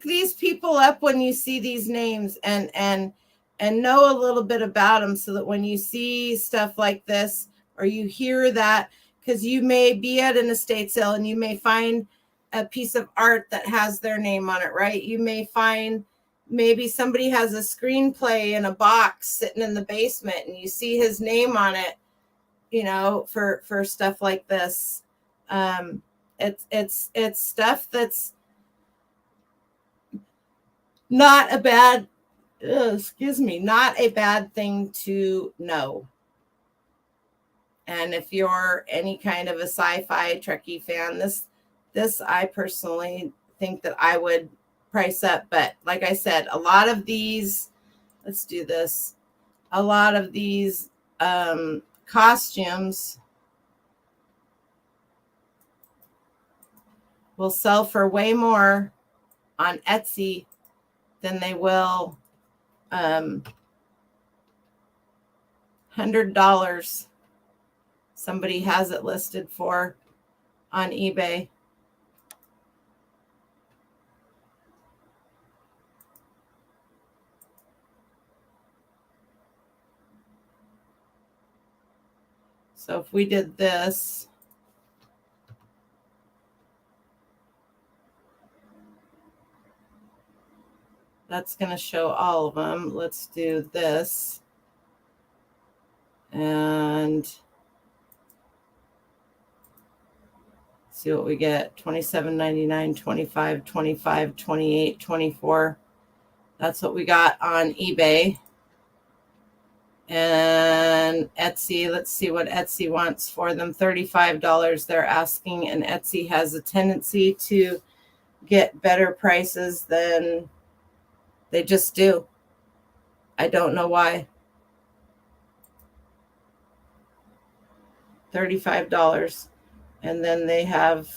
these people up when you see these names and know a little bit about them, so that when you see stuff like this or you hear that, because you may be at an estate sale and you may find a piece of art that has their name on it, right? You may find maybe somebody has a screenplay in a box sitting in the basement and you see his name on it, you know, for stuff like this. It's stuff that's not a bad, not a bad thing to know. And if you're any kind of a sci-fi Trekkie fan, this I personally think that I would price up. But like I said, a lot of these, let's do this. A lot of these costumes will sell for way more on Etsy than they will $100. Somebody has it listed for on eBay. So if we did this, that's going to show all of them. Let's do this. And see what we get. $27.99, $25, $25, $28, $24. That's what we got on eBay. And Etsy, let's see what Etsy wants for them. $35 they're asking, and Etsy has a tendency to get better prices than they just do. I don't know why. $35. And then they have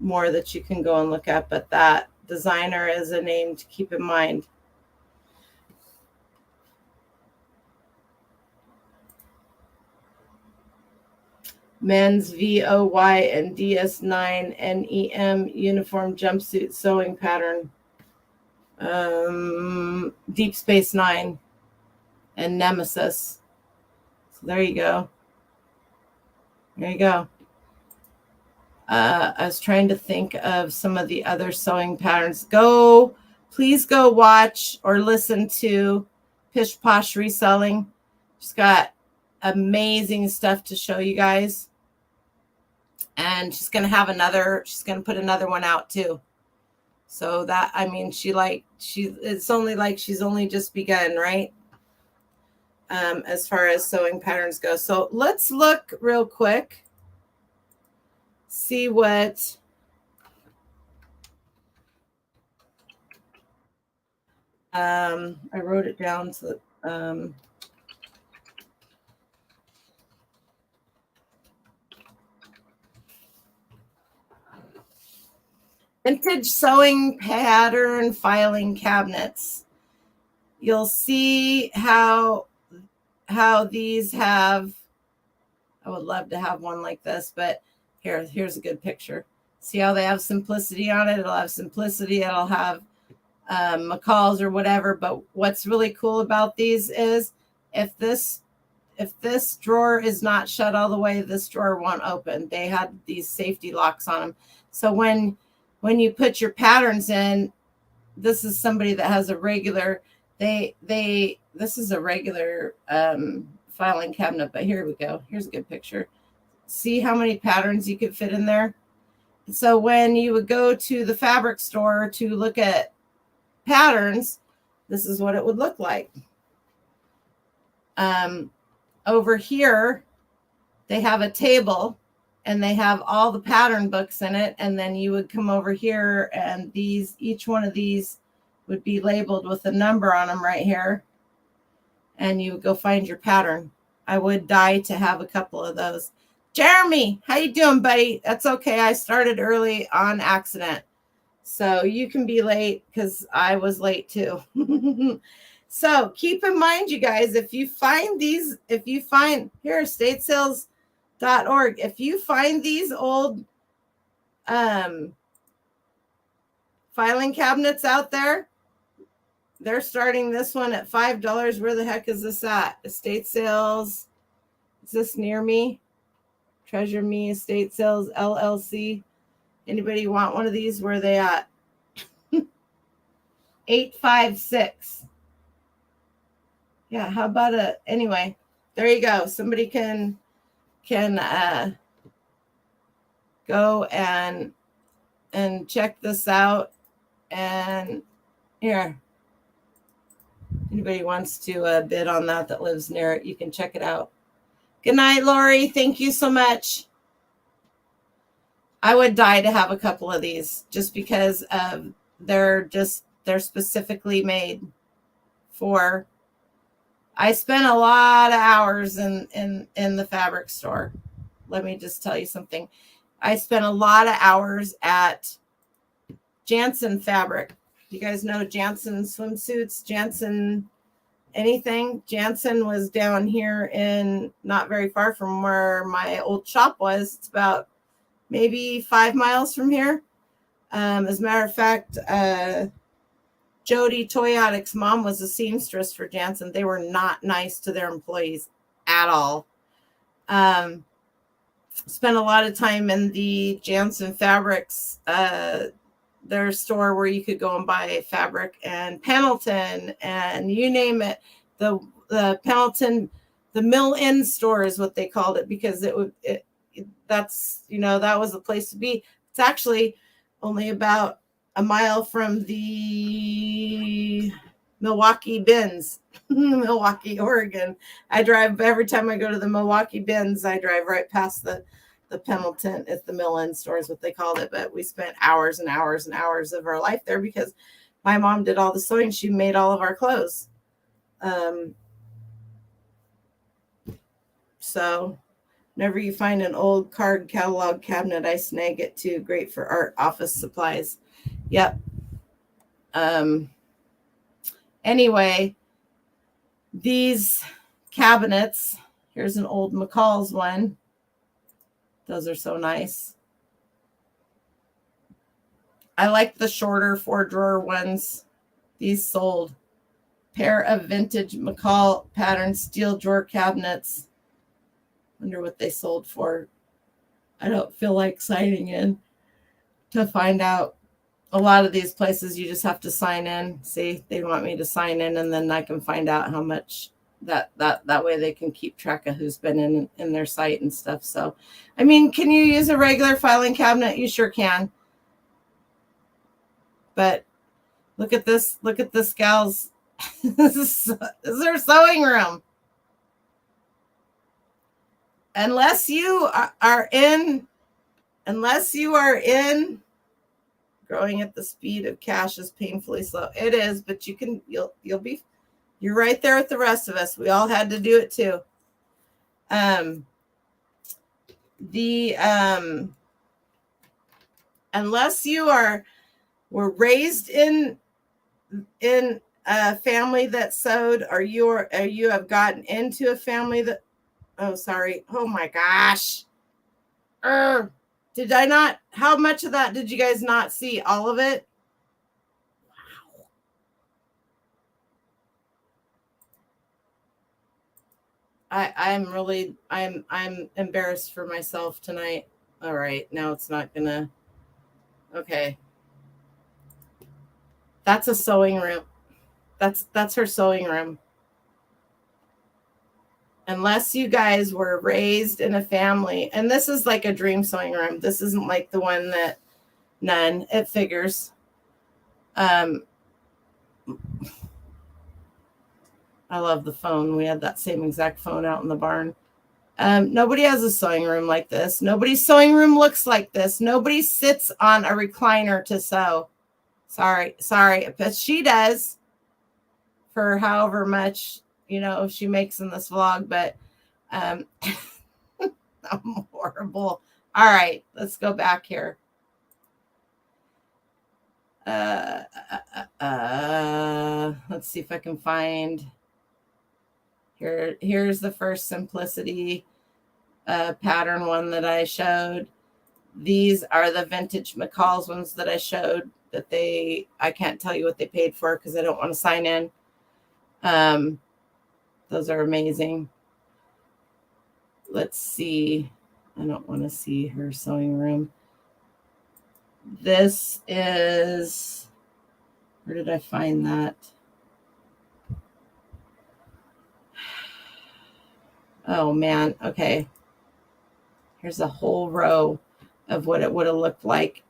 more that you can go and look at, but that designer is a name to keep in mind. Men's VOY and DS9 NEM uniform jumpsuit sewing pattern. Deep Space Nine and Nemesis. So there you go. There you go. I was trying to think of some of the other sewing patterns. Please go watch or listen to Pish Posh Reselling. She's got amazing stuff to show you guys. And she's going to put another one out too. So that, I mean, it's only like she's only just begun, right? As far as sewing patterns go. So let's look real quick. See what I wrote it down so that vintage sewing pattern filing cabinets. You'll see how these have, I would love to have one like this, but here's a good picture. See how they have simplicity on it? It'll have simplicity. It'll have McCall's or whatever. But what's really cool about these is if this drawer is not shut all the way, this drawer won't open. They had these safety locks on them. So when you put your patterns in, this is somebody that has a regular, this is a regular filing cabinet, but here we go. Here's a good picture. See how many patterns you could fit in there? So when you would go to the fabric store to look at patterns, this is what it would look like. Over here, they have a table and they have all the pattern books in it. And then you would come over here and each one of these would be labeled with a number on them right here. And you would go find your pattern. I would die to have a couple of those. Jeremy, how you doing, buddy? That's okay. I started early on accident. So you can be late because I was late too. So keep in mind, you guys, if you find here, statesales.org, if you find these old filing cabinets out there, they're starting this one at $5. Where the heck is this at? Estate Sales. Is this near me? Treasure Me Estate Sales LLC. Anybody want one of these? Where are they at? 856. Yeah, how about anyway, there you go. Somebody can go and check this out. And here, anybody wants to bid on that lives near it, you can check it out. Good night, Lori. Thank you so much. I would die to have a couple of these just because they're specifically made for. I spent a lot of hours in the fabric store. Let me just tell you something. I spent a lot of hours at Jansen Fabric. You guys know Jansen swimsuits, Jansen anything. Jansen was down here not very far from where my old shop was. It's about maybe 5 miles from here. As a matter of fact, Jody Toyotic's mom was a seamstress for Jansen. They were not nice to their employees at all. Spent a lot of time in the Jansen Fabrics, their store where you could go and buy fabric, and Pendleton, and you name it. The Pendleton, the mill-in store is what they called it, because that's, that was the place to be. It's actually only about a mile from the Milwaukee Bins, Milwaukee, Oregon. I drive every time I go to the Milwaukee Bins. I drive right past the Pendleton. It's the mill-in store is what they called it. But we spent hours and hours and hours of our life there because my mom did all the sewing. She made all of our clothes. So whenever you find an old card catalog cabinet, I snag it too. Great for art office supplies. Yep. Anyway, these cabinets, here's an old McCall's one. Those are so nice. I like the shorter 4-drawer ones. These sold. Pair of vintage McCall pattern steel drawer cabinets. Wonder what they sold for. I don't feel like signing in to find out. A lot of these places you just have to sign in. See, they want me to sign in, and then I can find out how much. That way they can keep track of who's been in their site and stuff. So, I mean, can you use a regular filing cabinet? You sure can. But look at this gals. This is their sewing room. Unless you are in, growing at the speed of cash is painfully slow. It is, but you're right there with the rest of us. We all had to do it too. Unless you were raised in a family that sewed, or you have gotten into a family that, oh, sorry. Oh my gosh. Did I not? How much of that did you guys not see? All of it? Wow. I'm embarrassed for myself tonight. All right, now it's not gonna. Okay. That's a sewing room. That's her sewing room. Unless you guys were raised in a family, and this is like a dream sewing room. This isn't like the one that it figures. I love the phone. We had that same exact phone out in the barn. Nobody has a sewing room like this. Nobody's sewing room looks like this. Nobody sits on a recliner to sew. Sorry, but she does for however much, she makes in this vlog, but I'm horrible. All right, let's go back here. Let's see if I can find here's the first simplicity pattern one that I showed. These are the vintage McCall's ones that I showed that I can't tell you what they paid for because I don't want to sign in. Those are amazing. Let's see. I don't want to see her sewing room. This is, where did I find that? Oh man. Okay. Here's a whole row of what it would have looked like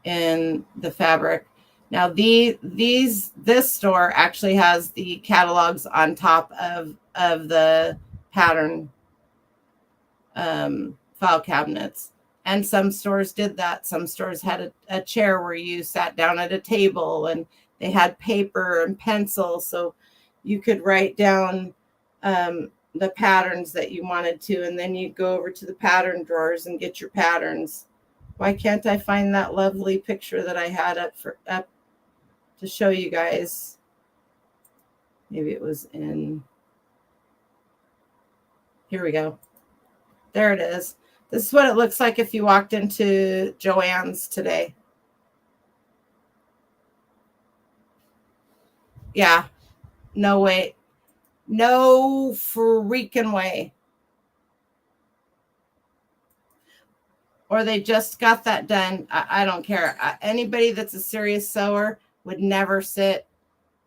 in the fabric. Now this store actually has the catalogs on top of the pattern file cabinets. And some stores did that. Some stores had a chair where you sat down at a table, and they had paper and pencil, so you could write down the patterns that you wanted to, and then you go over to the pattern drawers and get your patterns. Why can't I find that lovely picture that I had up to show you guys? Maybe it was in. Here we go. There it is. This is what it looks like if you walked into Joann's today. Yeah. No way. No freaking way. Or they just got that done. I don't care. Anybody that's a serious sewer would never sit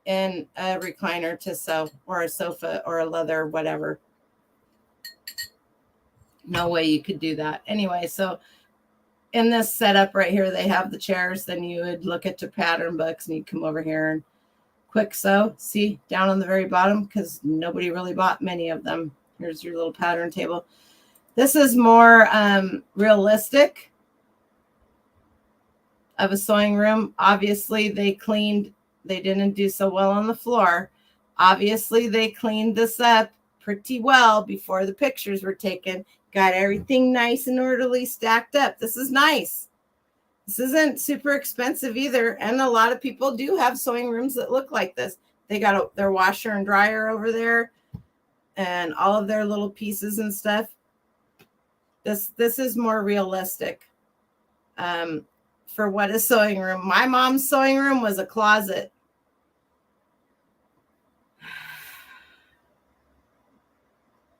in a recliner to sew, or a sofa or a leather, whatever. No way you could do that. Anyway, so in this setup right here, they have the chairs. Then you would look at your pattern books and you'd come over here and quick sew. See down on the very bottom, because nobody really bought many of them. Here's your little pattern table. This is more realistic of a sewing room. Obviously, they didn't do so well on the floor. Obviously, they cleaned this up pretty well before the pictures were taken. Got everything nice and orderly stacked up. This is nice. This isn't super expensive either. And a lot of people do have sewing rooms that look like this. They got their washer and dryer over there and all of their little pieces and stuff. This is more realistic for what a sewing room. My mom's sewing room was a closet.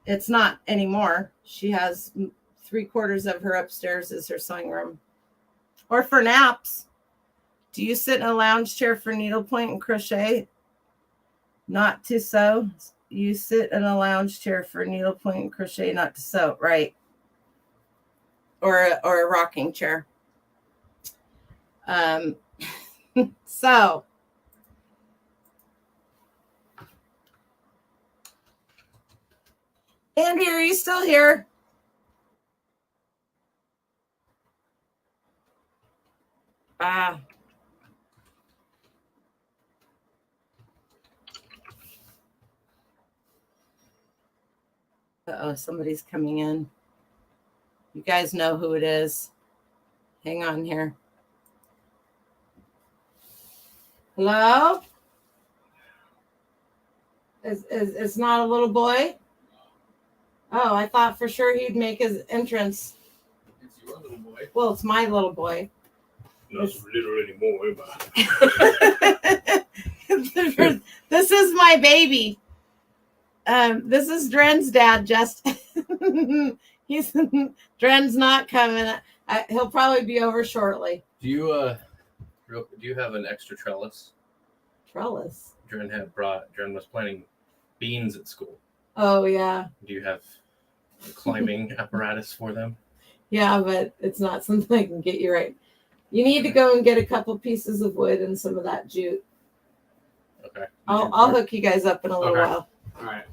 It's not anymore. She has 3/4 of her upstairs is her sewing room. Or for naps. Do you sit in a lounge chair for needlepoint and crochet? Not to sew. You sit in a lounge chair for needlepoint and crochet, not to sew, right? Or a rocking chair. So Andy, are you still here? Uh-oh, somebody's coming in. You guys know who it is. Hang on here. Hello? It's not a little boy? Oh, I thought for sure he'd make his entrance.
It's your little boy.
Well, it's my little boy.
Not so little anymore, but
This is my baby. This is Dren's dad, Justin. Dren's not coming. He'll probably be over shortly.
do you have an extra trellis?
Trellis.
Dren was planting beans at school.
Oh yeah.
Do you have a climbing apparatus for them?
Yeah, but it's not something I can get you right. You need to go and get a couple pieces of wood and some of that jute.
Okay.
I'll hook you guys up in a little while.
All right.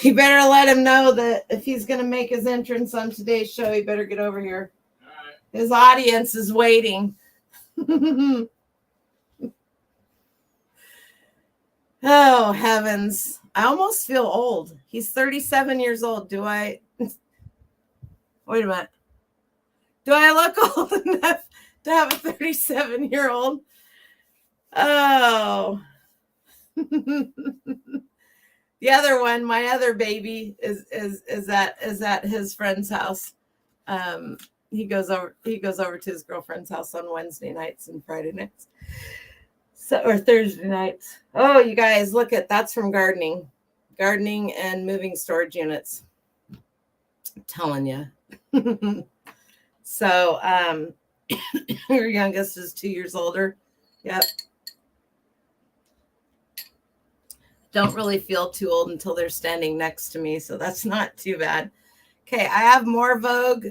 You better let him know that if he's going to make his entrance on today's show, he better get over here.
All right.
His audience is waiting. Oh, heavens. I almost feel old. He's 37 years old. Wait a minute. Do I look old enough to have a 37-year-old? Oh. The other one, my other baby, is at his friend's house. He goes over to his girlfriend's house on Wednesday nights and Friday nights. Or Thursday nights. Oh, you guys, look at that's from gardening and moving storage units. I'm telling you. So, your youngest is 2 years older. Yep. Don't really feel too old until they're standing next to me, so that's not too bad. Okay, I have more Vogue.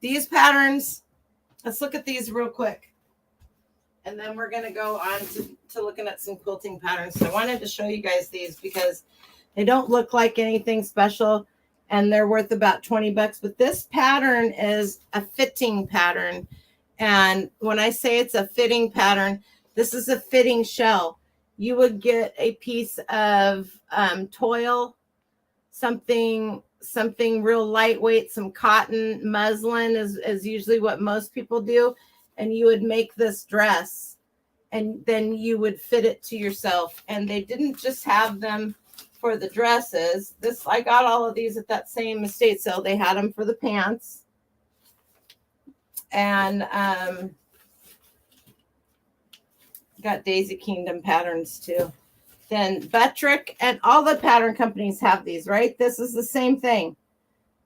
These patterns. Let's look at these real quick. And then we're going to go on to looking at some quilting patterns. So I wanted to show you guys these because they don't look like anything special and they're worth about $20. But this pattern is a fitting pattern. And when I say it's a fitting pattern, this is a fitting shell. You would get a piece of toil, something real lightweight, some cotton, muslin is usually what most people do. And you would make this dress and then you would fit it to yourself. And they didn't just have them for the dresses. I got all of these at that same estate sale. They had them for the pants. And got Daisy Kingdom patterns too. Then Buttrick and all the pattern companies have these, right? This is the same thing.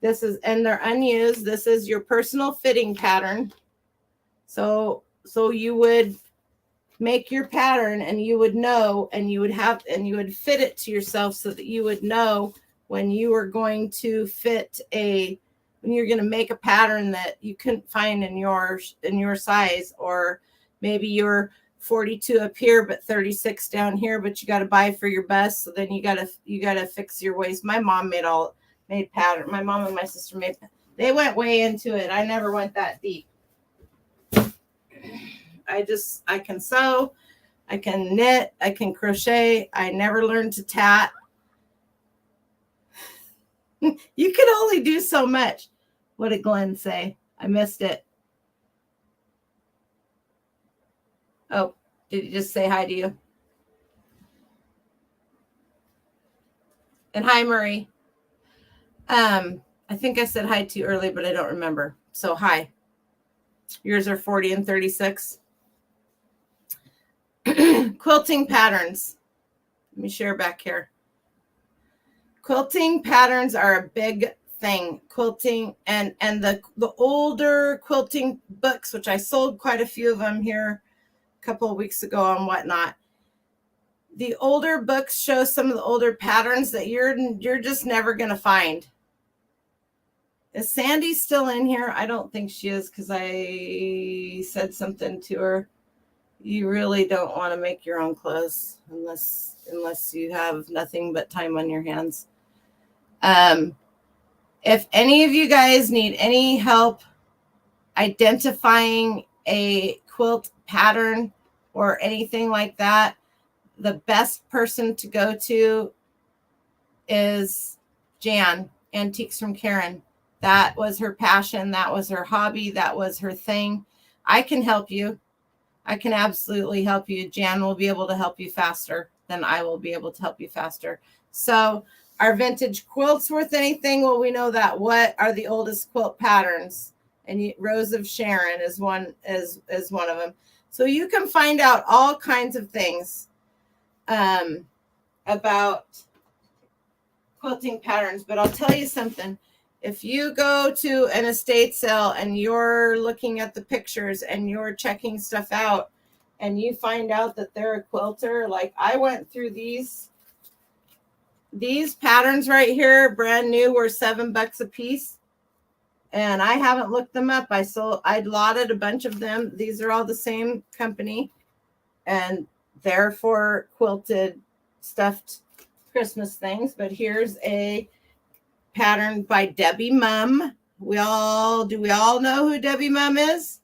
And they're unused. This is your personal fitting pattern. So you would make your pattern, and you would know, and you would fit it to yourself so that you would know when you were going to when you're going to make a pattern that you couldn't find in your size, or maybe you're 42 up here but 36 down here, but you got to buy for your bust, so then you got to fix your waist. My mom made pattern. My mom and my sister they went way into it. I never went that deep. I can sew, I can knit, I can crochet. I never learned to tat. You can only do so much. What did Glenn say? I missed it. Oh, did he just say hi to you? And hi, Murray. I think I said hi to you early, but I don't remember. So hi. Yours are 40 and 36. Quilting patterns. Let me share back here. Quilting patterns are a big thing. Quilting and the older quilting books, which I sold quite a few of them here a couple of weeks ago on Whatnot. The older books show some of the older patterns that you're just never going to find. Is Sandy still in here? I don't think she is, because I said something to her. You really don't want to make your own clothes unless you have nothing but time on your hands. If any of you guys need any help identifying a quilt pattern or anything like that, the best person to go to is Jan, Antiques from Karen. That was her passion. That was her hobby. That was her thing. I can help you. I can absolutely help you. Jan will be able to help you faster than I will be able to help you faster. So are vintage quilts worth anything? Well, we know that. What are the oldest quilt patterns? And Rose of Sharon is one of them. So you can find out all kinds of things about quilting patterns. But I'll tell you something. If you go to an estate sale and you're looking at the pictures and you're checking stuff out and you find out that they're a quilter, like I went through these patterns right here, brand new, were $7 a piece. And I haven't looked them up. I lotted a bunch of them. These are all the same company, and they're for quilted stuffed Christmas things. But here's a pattern by Debbie Mum. Do we all know who Debbie Mum is?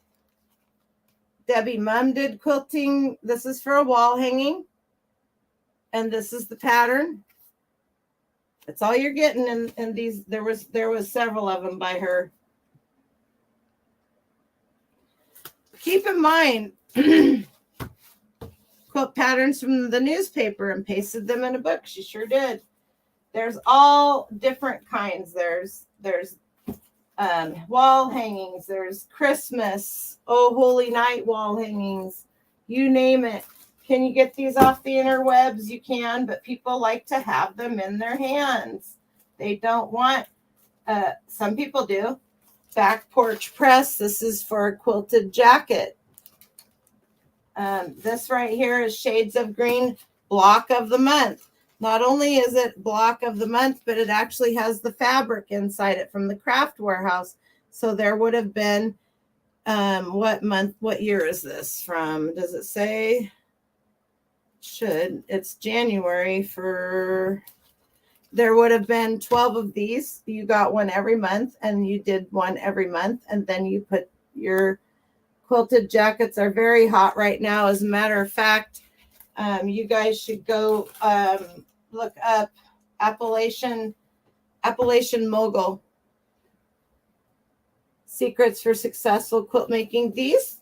Debbie Mum did quilting. This is for a wall hanging, and this is the pattern. That's all you're getting in these. There was several of them by her. Keep in mind, quilt patterns from the newspaper and pasted them in a book. She sure did. There's all different kinds. There's wall hangings. There's Christmas, Oh Holy Night wall hangings. You name it. Can you get these off the interwebs? You can, but people like to have them in their hands. They don't want, some people do. Back porch press. This is for a quilted jacket. This right here is Shades of Green, block of the month. Not only is it block of the month, but it actually has the fabric inside it from the craft warehouse. So there would have been, what year is this from? Does it say? It's January there would have been 12 of these. You got one every month, and you did one every month. And then you put your quilted jackets are very hot right now. As a matter of fact, you guys should go look up Appalachian Mogul secrets for successful quilt making. These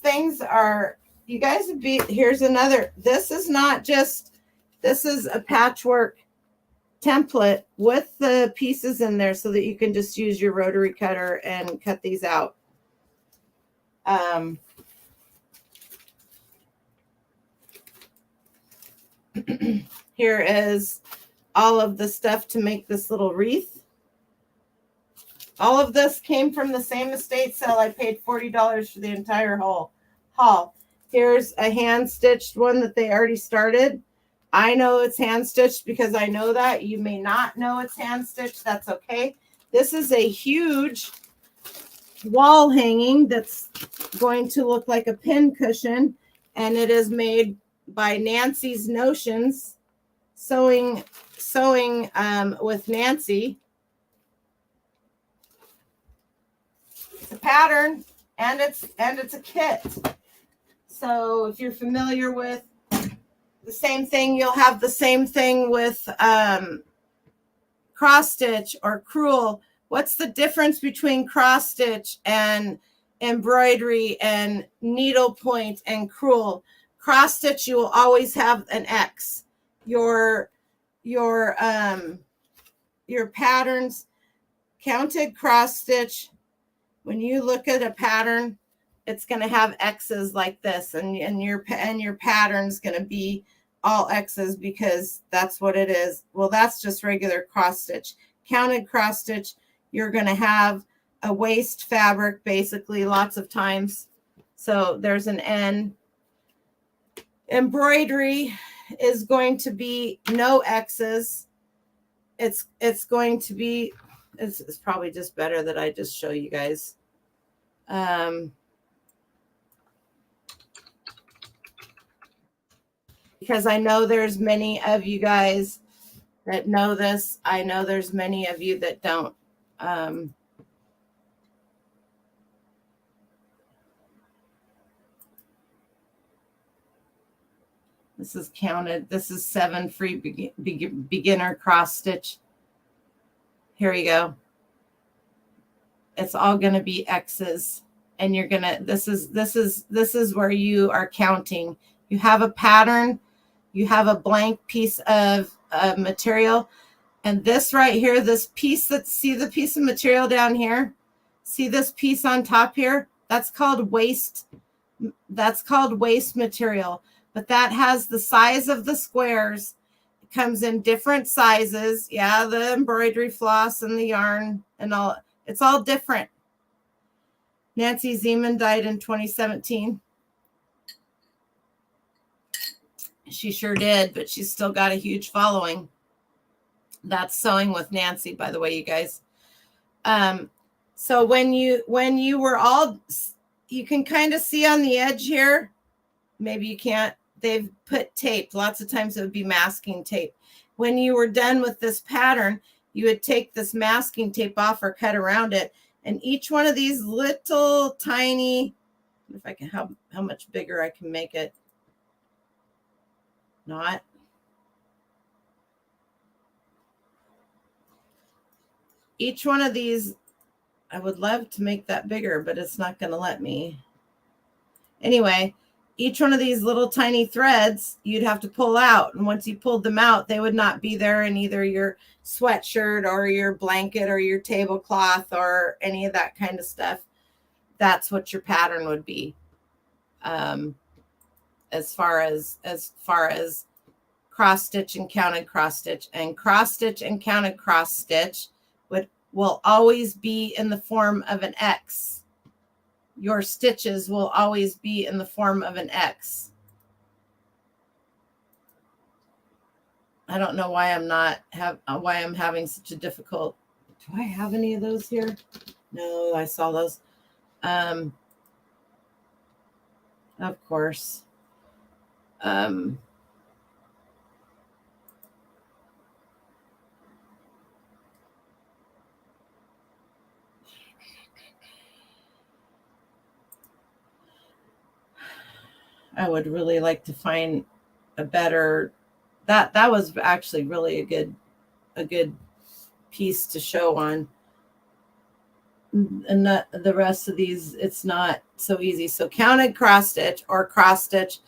things are, you guys would be, here's another. This is a patchwork template with the pieces in there so that you can just use your rotary cutter and cut these out. Here is all of the stuff to make this little wreath. All of this came from the same estate sale. I paid $40 for the entire haul. haul. Here's a hand stitched one that they already started. I know it's hand stitched because I know that. You may not know it's hand stitched. That's okay. This is a huge wall hanging that's going to look like a pin cushion, and it is made by Nancy's Notions, sewing with Nancy. It's a pattern, and it's a kit. So if you're familiar with the same thing, you'll have the same thing with cross stitch or crewel. What's the difference between cross stitch and embroidery and needlepoint and crewel? Cross stitch, you will always have an X. Your patterns, counted cross stitch, when you look at a pattern, it's going to have X's like this, and your pattern's going to be all X's because that's what it is. Well, that's just regular cross stitch. Counted cross stitch, you're going to have a waste fabric basically lots of times. So there's an N. Embroidery is going to be no X's. It's going to be, it's probably just better that I just show you guys. Because I know there's many of you guys that know this. I know there's many of you that don't. This is counted. This is 7 free beginner cross stitch. Here we go. It's all going to be X's, and you're going to, this is where you are counting. You have a pattern, you have a blank piece of material, and this right here, this piece, see the piece of material down here? See this piece on top here? That's called waste. That's called waste material, but that has the size of the squares. It comes in different sizes. Yeah, the embroidery floss and the yarn and all, it's all different. Nancy Zeman died in 2017. She sure did, but she's still got a huge following. That's Sewing with Nancy, by the way, you guys. So when you were all, you can kind of see on the edge here, maybe you can't, they've put tape. Lots of times it would be masking tape. When you were done with this pattern, you would take this masking tape off or cut around it. And each one of these little tiny, if I can, how much bigger I can make it. Not. Each one of these, I would love to make that bigger, but it's not going to let me. Anyway, each one of these little tiny threads, you'd have to pull out. And once you pulled them out, they would not be there in either your sweatshirt or your blanket or your tablecloth or any of that kind of stuff. That's what your pattern would be. As far as cross stitch and counted cross stitch, and cross stitch and counted cross stitch will always be in the form of an X. Your stitches will always be in the form of an X. I don't know why I'm having such a difficult. Do I have any of those here? No, I saw those. Of course. I would really like to find a better, that was actually really a good piece to show on. And the rest of these, it's not so easy. So counted cross stitch or cross stitch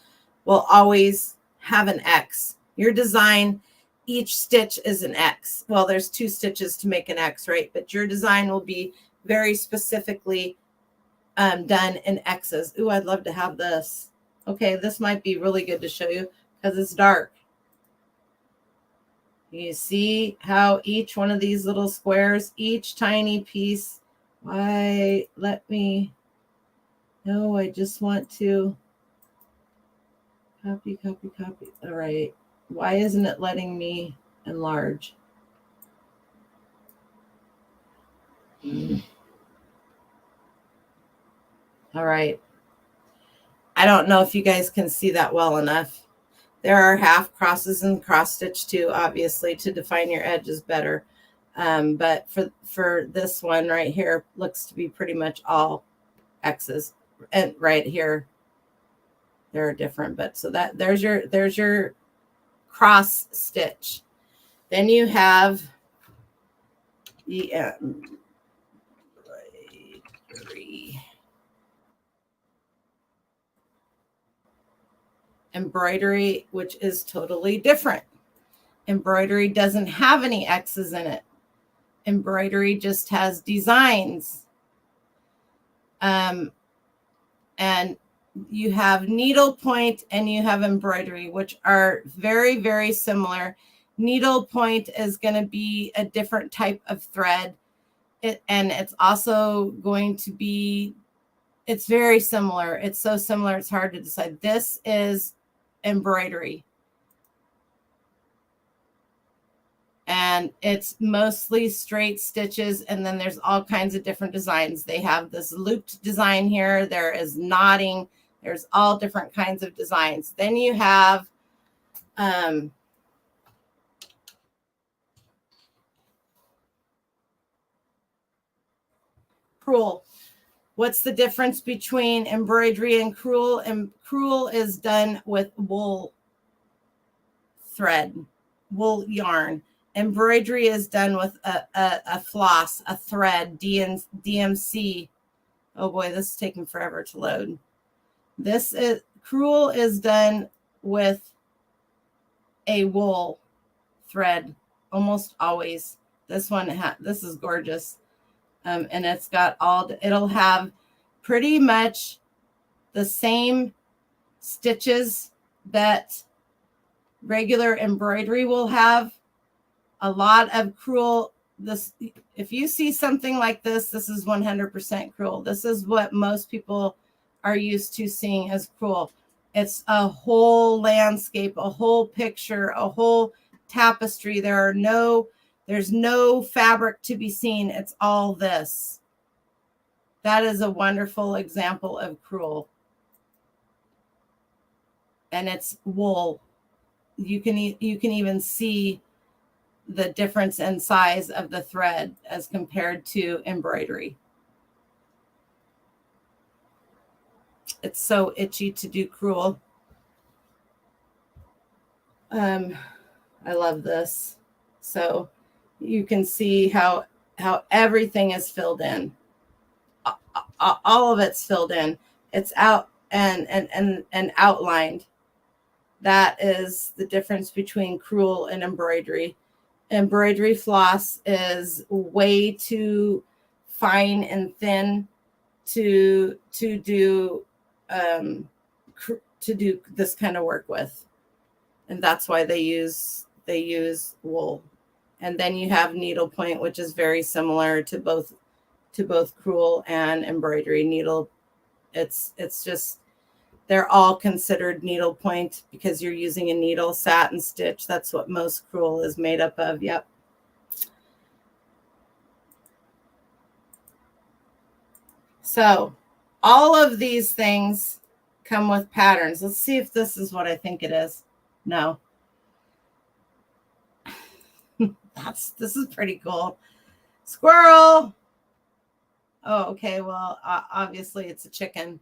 will always have an X. Your design, each stitch is an X. Well, there's 2 stitches to make an X, right? But your design will be very specifically done in X's. Ooh, I'd love to have this. Okay, this might be really good to show you because it's dark. You see how each one of these little squares, each tiny piece, why let me, no, I just want to, Copy, copy, copy. All right. Why isn't it letting me enlarge? All right. I don't know if you guys can see that well enough. There are half crosses and cross stitch too, obviously, to define your edges better. But for this one right here, looks to be pretty much all X's. And right here, they're different. But so that there's your cross stitch. Then you have the embroidery, which is totally different. Embroidery doesn't have any X's in it. Embroidery just has designs. And you have needlepoint and you have embroidery, which are very, very similar. Needlepoint is going to be a different type of thread. And it's also going to be, it's very similar. It's so similar, it's hard to decide. This is embroidery. And it's mostly straight stitches, and then there's all kinds of different designs. They have this looped design here. There is knotting. There's all different kinds of designs. Then you have crewel. What's the difference between embroidery and crewel? And crewel is done with wool thread, wool yarn. Embroidery is done with a floss, a thread, DMC. Oh boy, this is taking forever to load. This is crewel is done with a wool thread almost always. This one, this is gorgeous. And it's got it'll have pretty much the same stitches that regular embroidery will have. A lot of crewel, if you see something like this is 100% crewel. This is what most people are used to seeing as crewel. It's a whole landscape, a whole picture, a whole tapestry. There's no fabric to be seen. It's all this. That is a wonderful example of crewel. And it's wool. You can even see the difference in size of the thread as compared to embroidery. It's so itchy to do crewel. I love this. So you can see how everything is filled in. All of it's filled in. It's out and outlined. That is the difference between crewel and embroidery. Embroidery floss is way too fine and thin to do this kind of work with, and that's why they use wool. And then you have needlepoint, which is very similar to both crewel and embroidery. It's just, they're all considered needlepoint because you're using a needle satin stitch. That's what most crewel is made up of. Yep. So all of these things come with patterns. Let's see if this is what I think it is. No. This is pretty cool. Squirrel. Oh, okay. Well, obviously it's a chicken.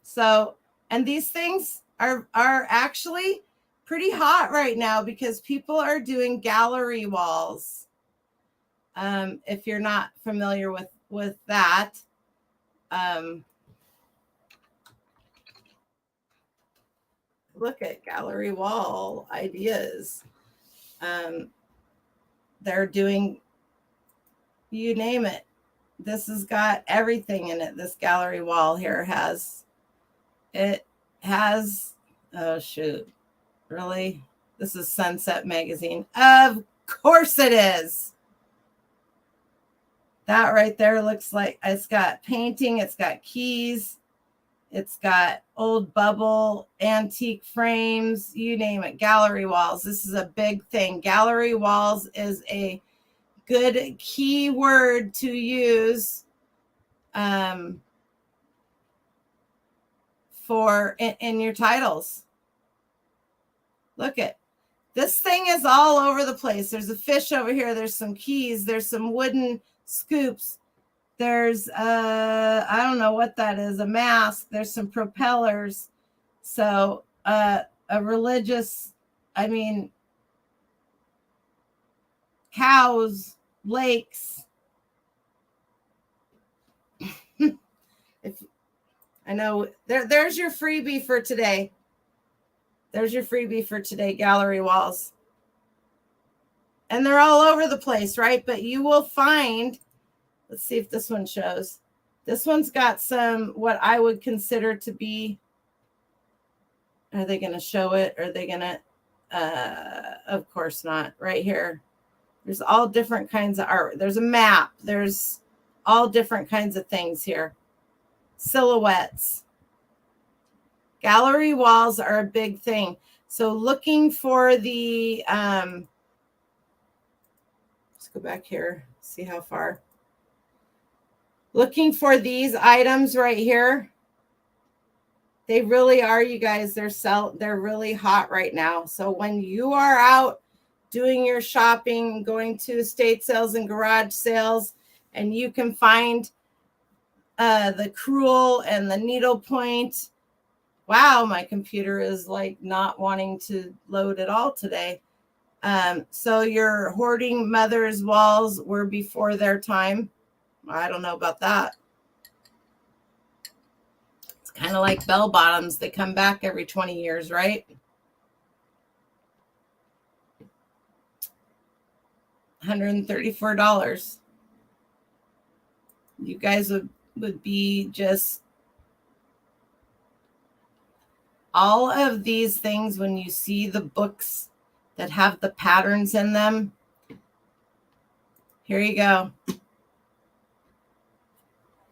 So, and these things are actually pretty hot right now because people are doing gallery walls. If you're not familiar with that, look at gallery wall ideas. They're doing, you name it. This has got everything in it. This gallery wall here has, oh shoot, really? This is Sunset Magazine. Of course it is. That right there looks like it's got painting. It's got keys. It's got old bubble, antique frames, you name it, gallery walls. This is a big thing. Gallery walls is a good key word to use for in your titles. Look at this thing is all over the place. There's a fish over here. There's some keys. There's some wooden scoops. There's I don't know what that is, a mask. There's some propellers. So a religious, I mean, cows, lakes. If I know there's your freebie for today. There's your freebie for today, gallery walls. And they're all over the place, right? But you will find, let's see if this one shows. This one's got some, what I would consider to be, are they going to show it? Are they going to, of course not, right here. There's all different kinds of art. There's a map. There's all different kinds of things here. Silhouettes. Gallery walls are a big thing. So looking for the, let's go back here, see how far. Looking for these items right here. They really are, you guys. They're really hot right now. So when you are out doing your shopping, going to estate sales and garage sales, and you can find the crewel and the needlepoint. Wow, my computer is like not wanting to load at all today. So your hoarding mother's walls were before their time. I don't know about that. It's kind of like bell bottoms. They come back every 20 years, right? $134. You guys would be just all of these things when you see the books that have the patterns in them. Here you go.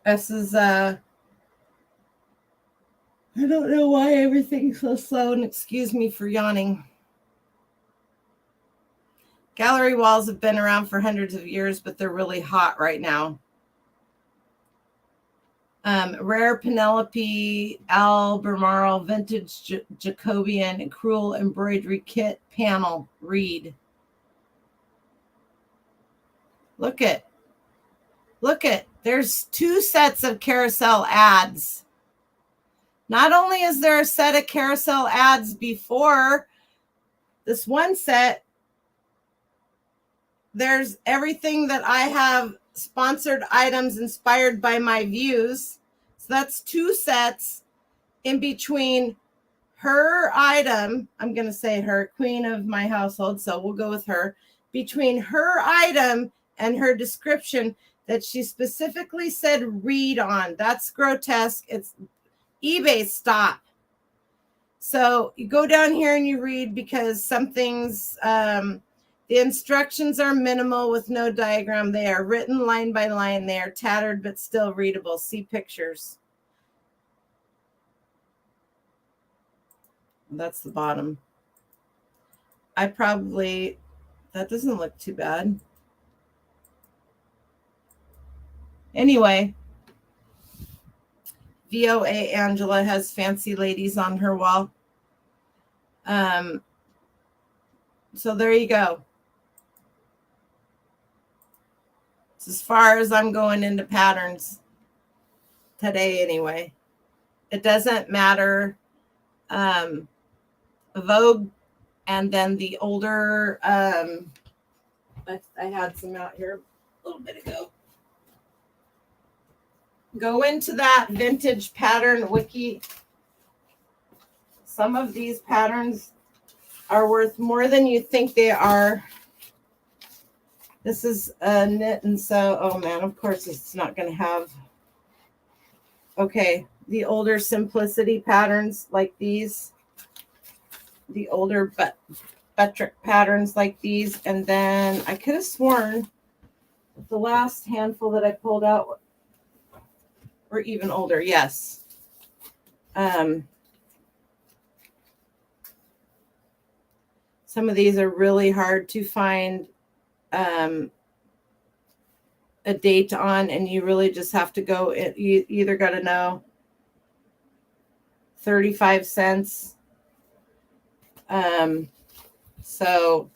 This is I don't know why everything's so slow, and excuse me for yawning. Gallery walls have been around for hundreds of years, but they're really hot right now. Rare Penelope Albemarle Vintage Jacobean and Crewel Embroidery Kit Panel Reed. Look at. There's 2 sets of carousel ads. Not only is there a set of carousel ads before this one set, there's everything that I have sponsored items inspired by my views. So that's 2 sets in between her item. I'm going to say her, queen of my household, so we'll go with her. Between her item and her description that she specifically said read on. That's grotesque. It's eBay stop. So you go down here and you read because some things, the instructions are minimal with no diagram. They are written line by line. They are tattered but still readable. See pictures. That's the bottom. That doesn't look too bad. Anyway, VOA Angela has fancy ladies on her wall. So there you go. It's as far as I'm going into patterns today anyway. It doesn't matter. Vogue and then the older, I had some out here a little bit ago. Go into that vintage pattern wiki. Some of these patterns are worth more than you think they are. This is a knit and sew. Oh man, of course it's not going to have. Okay, the older simplicity patterns like these. The older Buttrick patterns like these. And then I could have sworn the last handful that I pulled out were even older. Yes. Some of these are really hard to find a date on, and you really just have to go. You either got to know 35 cents. So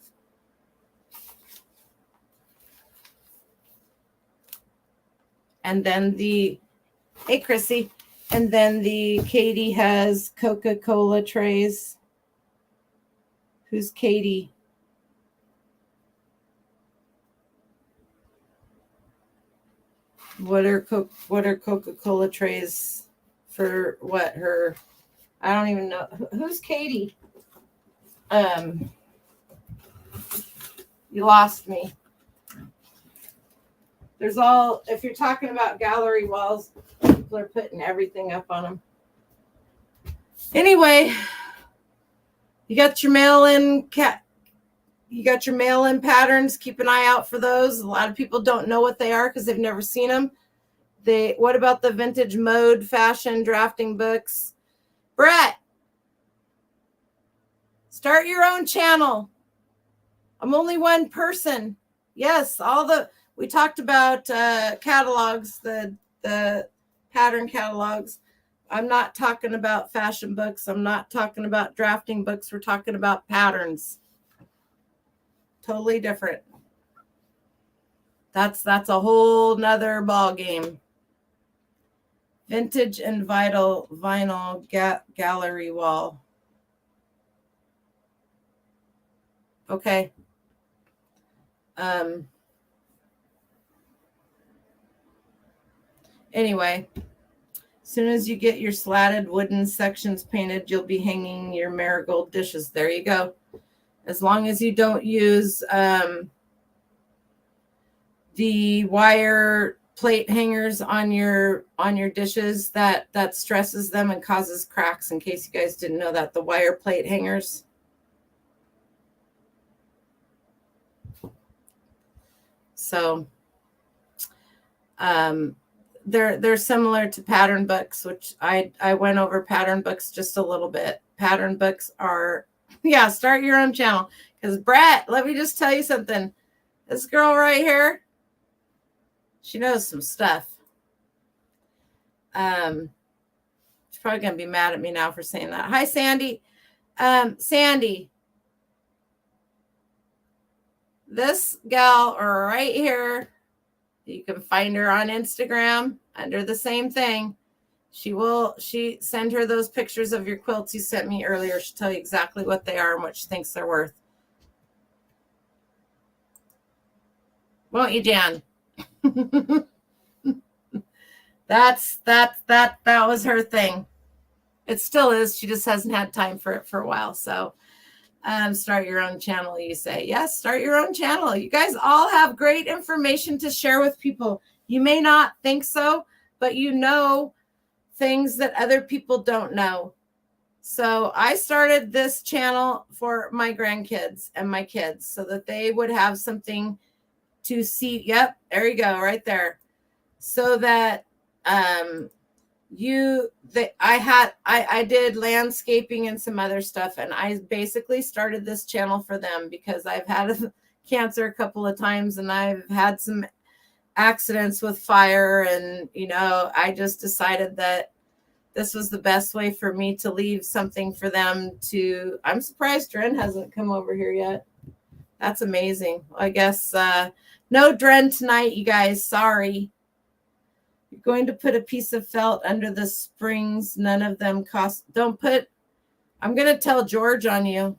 and then hey Chrissy, and then Katie has Coca-Cola trays. Who's Katie? What are Coca-Cola trays for what? Her, I don't even know. Who's Katie? You lost me. There's all, if you're talking about gallery walls, people are putting everything up on them. Anyway, you got your mail-in patterns. Keep an eye out for those. A lot of people don't know what they are because they've never seen them. What about the vintage mode fashion drafting books? Brett, start your own channel. I'm only one person. Yes, we talked about catalogs, the pattern catalogs. I'm not talking about fashion books. I'm not talking about drafting books. We're talking about patterns. Totally different. That's a whole nother ball game. Vintage and vinyl gallery wall. Okay. Anyway, as soon as you get your slatted wooden sections painted, you'll be hanging your marigold dishes. There you go. As long as you don't use the wire plate hangers on your dishes, that stresses them and causes cracks. In case you guys didn't know that, the wire plate hangers. So they're similar to pattern books, which I went over pattern books just a little bit. Pattern books are, yeah, start your own channel. Because Brett, let me just tell you something. This girl right here, she knows some stuff. She's probably going to be mad at me now for saying that. Hi, Sandy. Sandy, this gal right here, you can find her on Instagram under the same thing. She send her those pictures of your quilts you sent me earlier. She'll tell you exactly what they are and what she thinks they're worth. Won't you, Jan? that was her thing. It still is. She just hasn't had time for it for a while. So start your own channel, you say. Yes, start your own channel. You guys all have great information to share with people. You may not think so, but you know things that other people don't know. So I started this channel for my grandkids and my kids so that they would have something to see. Yep, there you go, right there. So that I did landscaping and some other stuff, and I basically started this channel for them because I've had cancer a couple of times and I've had some accidents with fire, and I just decided that this was the best way for me to leave something for them to. I'm surprised Dren hasn't come over here yet. That's amazing. I guess no Dren tonight, you guys. Sorry. You're going to put a piece of felt under the springs. None of them cost. I'm going to tell George on you.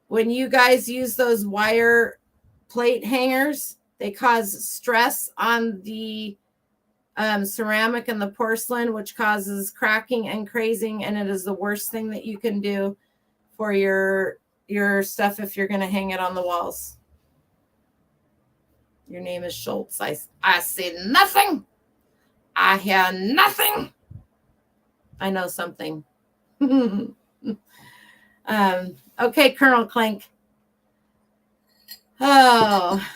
When you guys use those wire plate hangers, they cause stress on the ceramic and the porcelain, which causes cracking and crazing. And it is the worst thing that you can do for your stuff if you're going to hang it on the walls. Your name is Schultz. I see nothing. I hear nothing. I know something. Okay, Colonel Clink. Oh,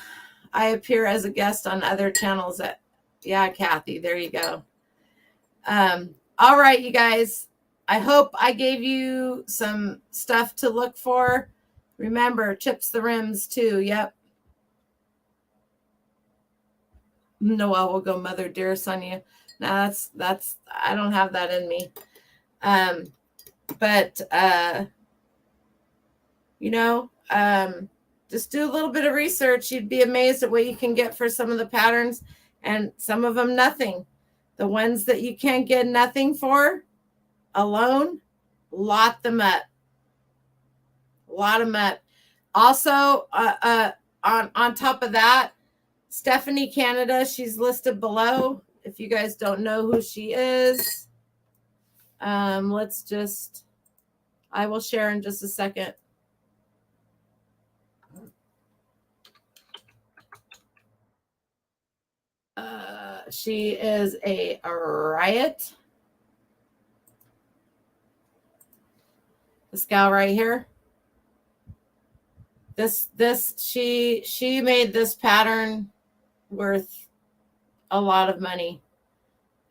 I appear as a guest on other channels. Yeah, Kathy, there you go. All right, you guys. I hope I gave you some stuff to look for. Remember, chips the rims too. Yep. Noel will go mother dearest on you. Now that's I don't have that in me. But just do a little bit of research. You'd be amazed at what you can get for some of the patterns, and some of them nothing. The ones that you can't get nothing for alone, lot them up. Lot them up. Also, on top of that, Stephanie Canada, she's listed below. If you guys don't know who she is, I will share in just a second. She is a riot. This gal right here. She made this pattern worth a lot of money.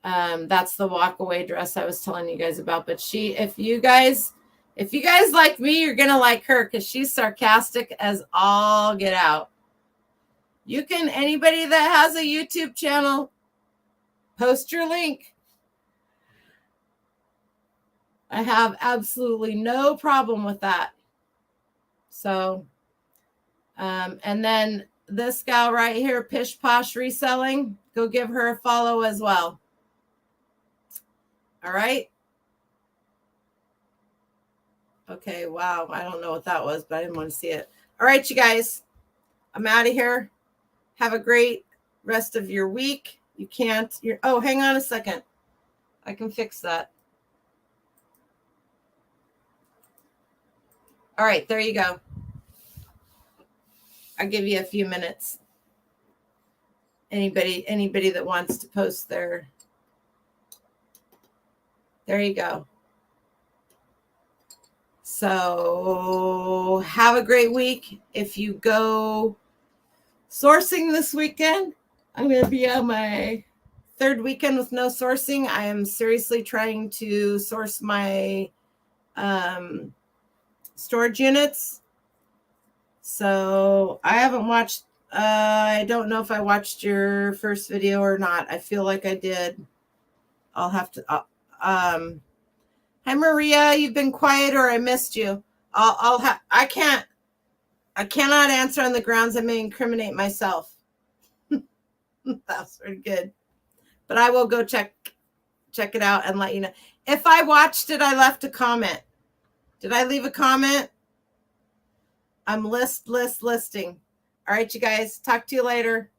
That's the walkaway dress I was telling you guys about. But if you guys like me, you're gonna like her because she's sarcastic as all get out. Anybody that has a YouTube channel, post your link. I have absolutely no problem with that. So, and then this gal right here, Pish Posh Reselling, go give her a follow as well. All right. Okay. Wow. I don't know what that was, but I didn't want to see it. All right, you guys, I'm out of here. Have a great rest of your week. Oh, hang on a second. I can fix that. All right, there you go. I'll give you a few minutes. Anybody that wants to post there you go. So have a great week. If you go sourcing this weekend, I'm going to be on my third weekend with no sourcing. I am seriously trying to source my storage units. So I haven't watched, I don't know if I watched your first video or not. I feel like I did. I'll have to, hi Maria, you've been quiet or I missed you. I cannot answer on the grounds I may incriminate myself. That's pretty good. But I will go check it out and let you know. If I watched it, I left a comment. Did I leave a comment? I'm listing. All right, you guys. Talk to you later.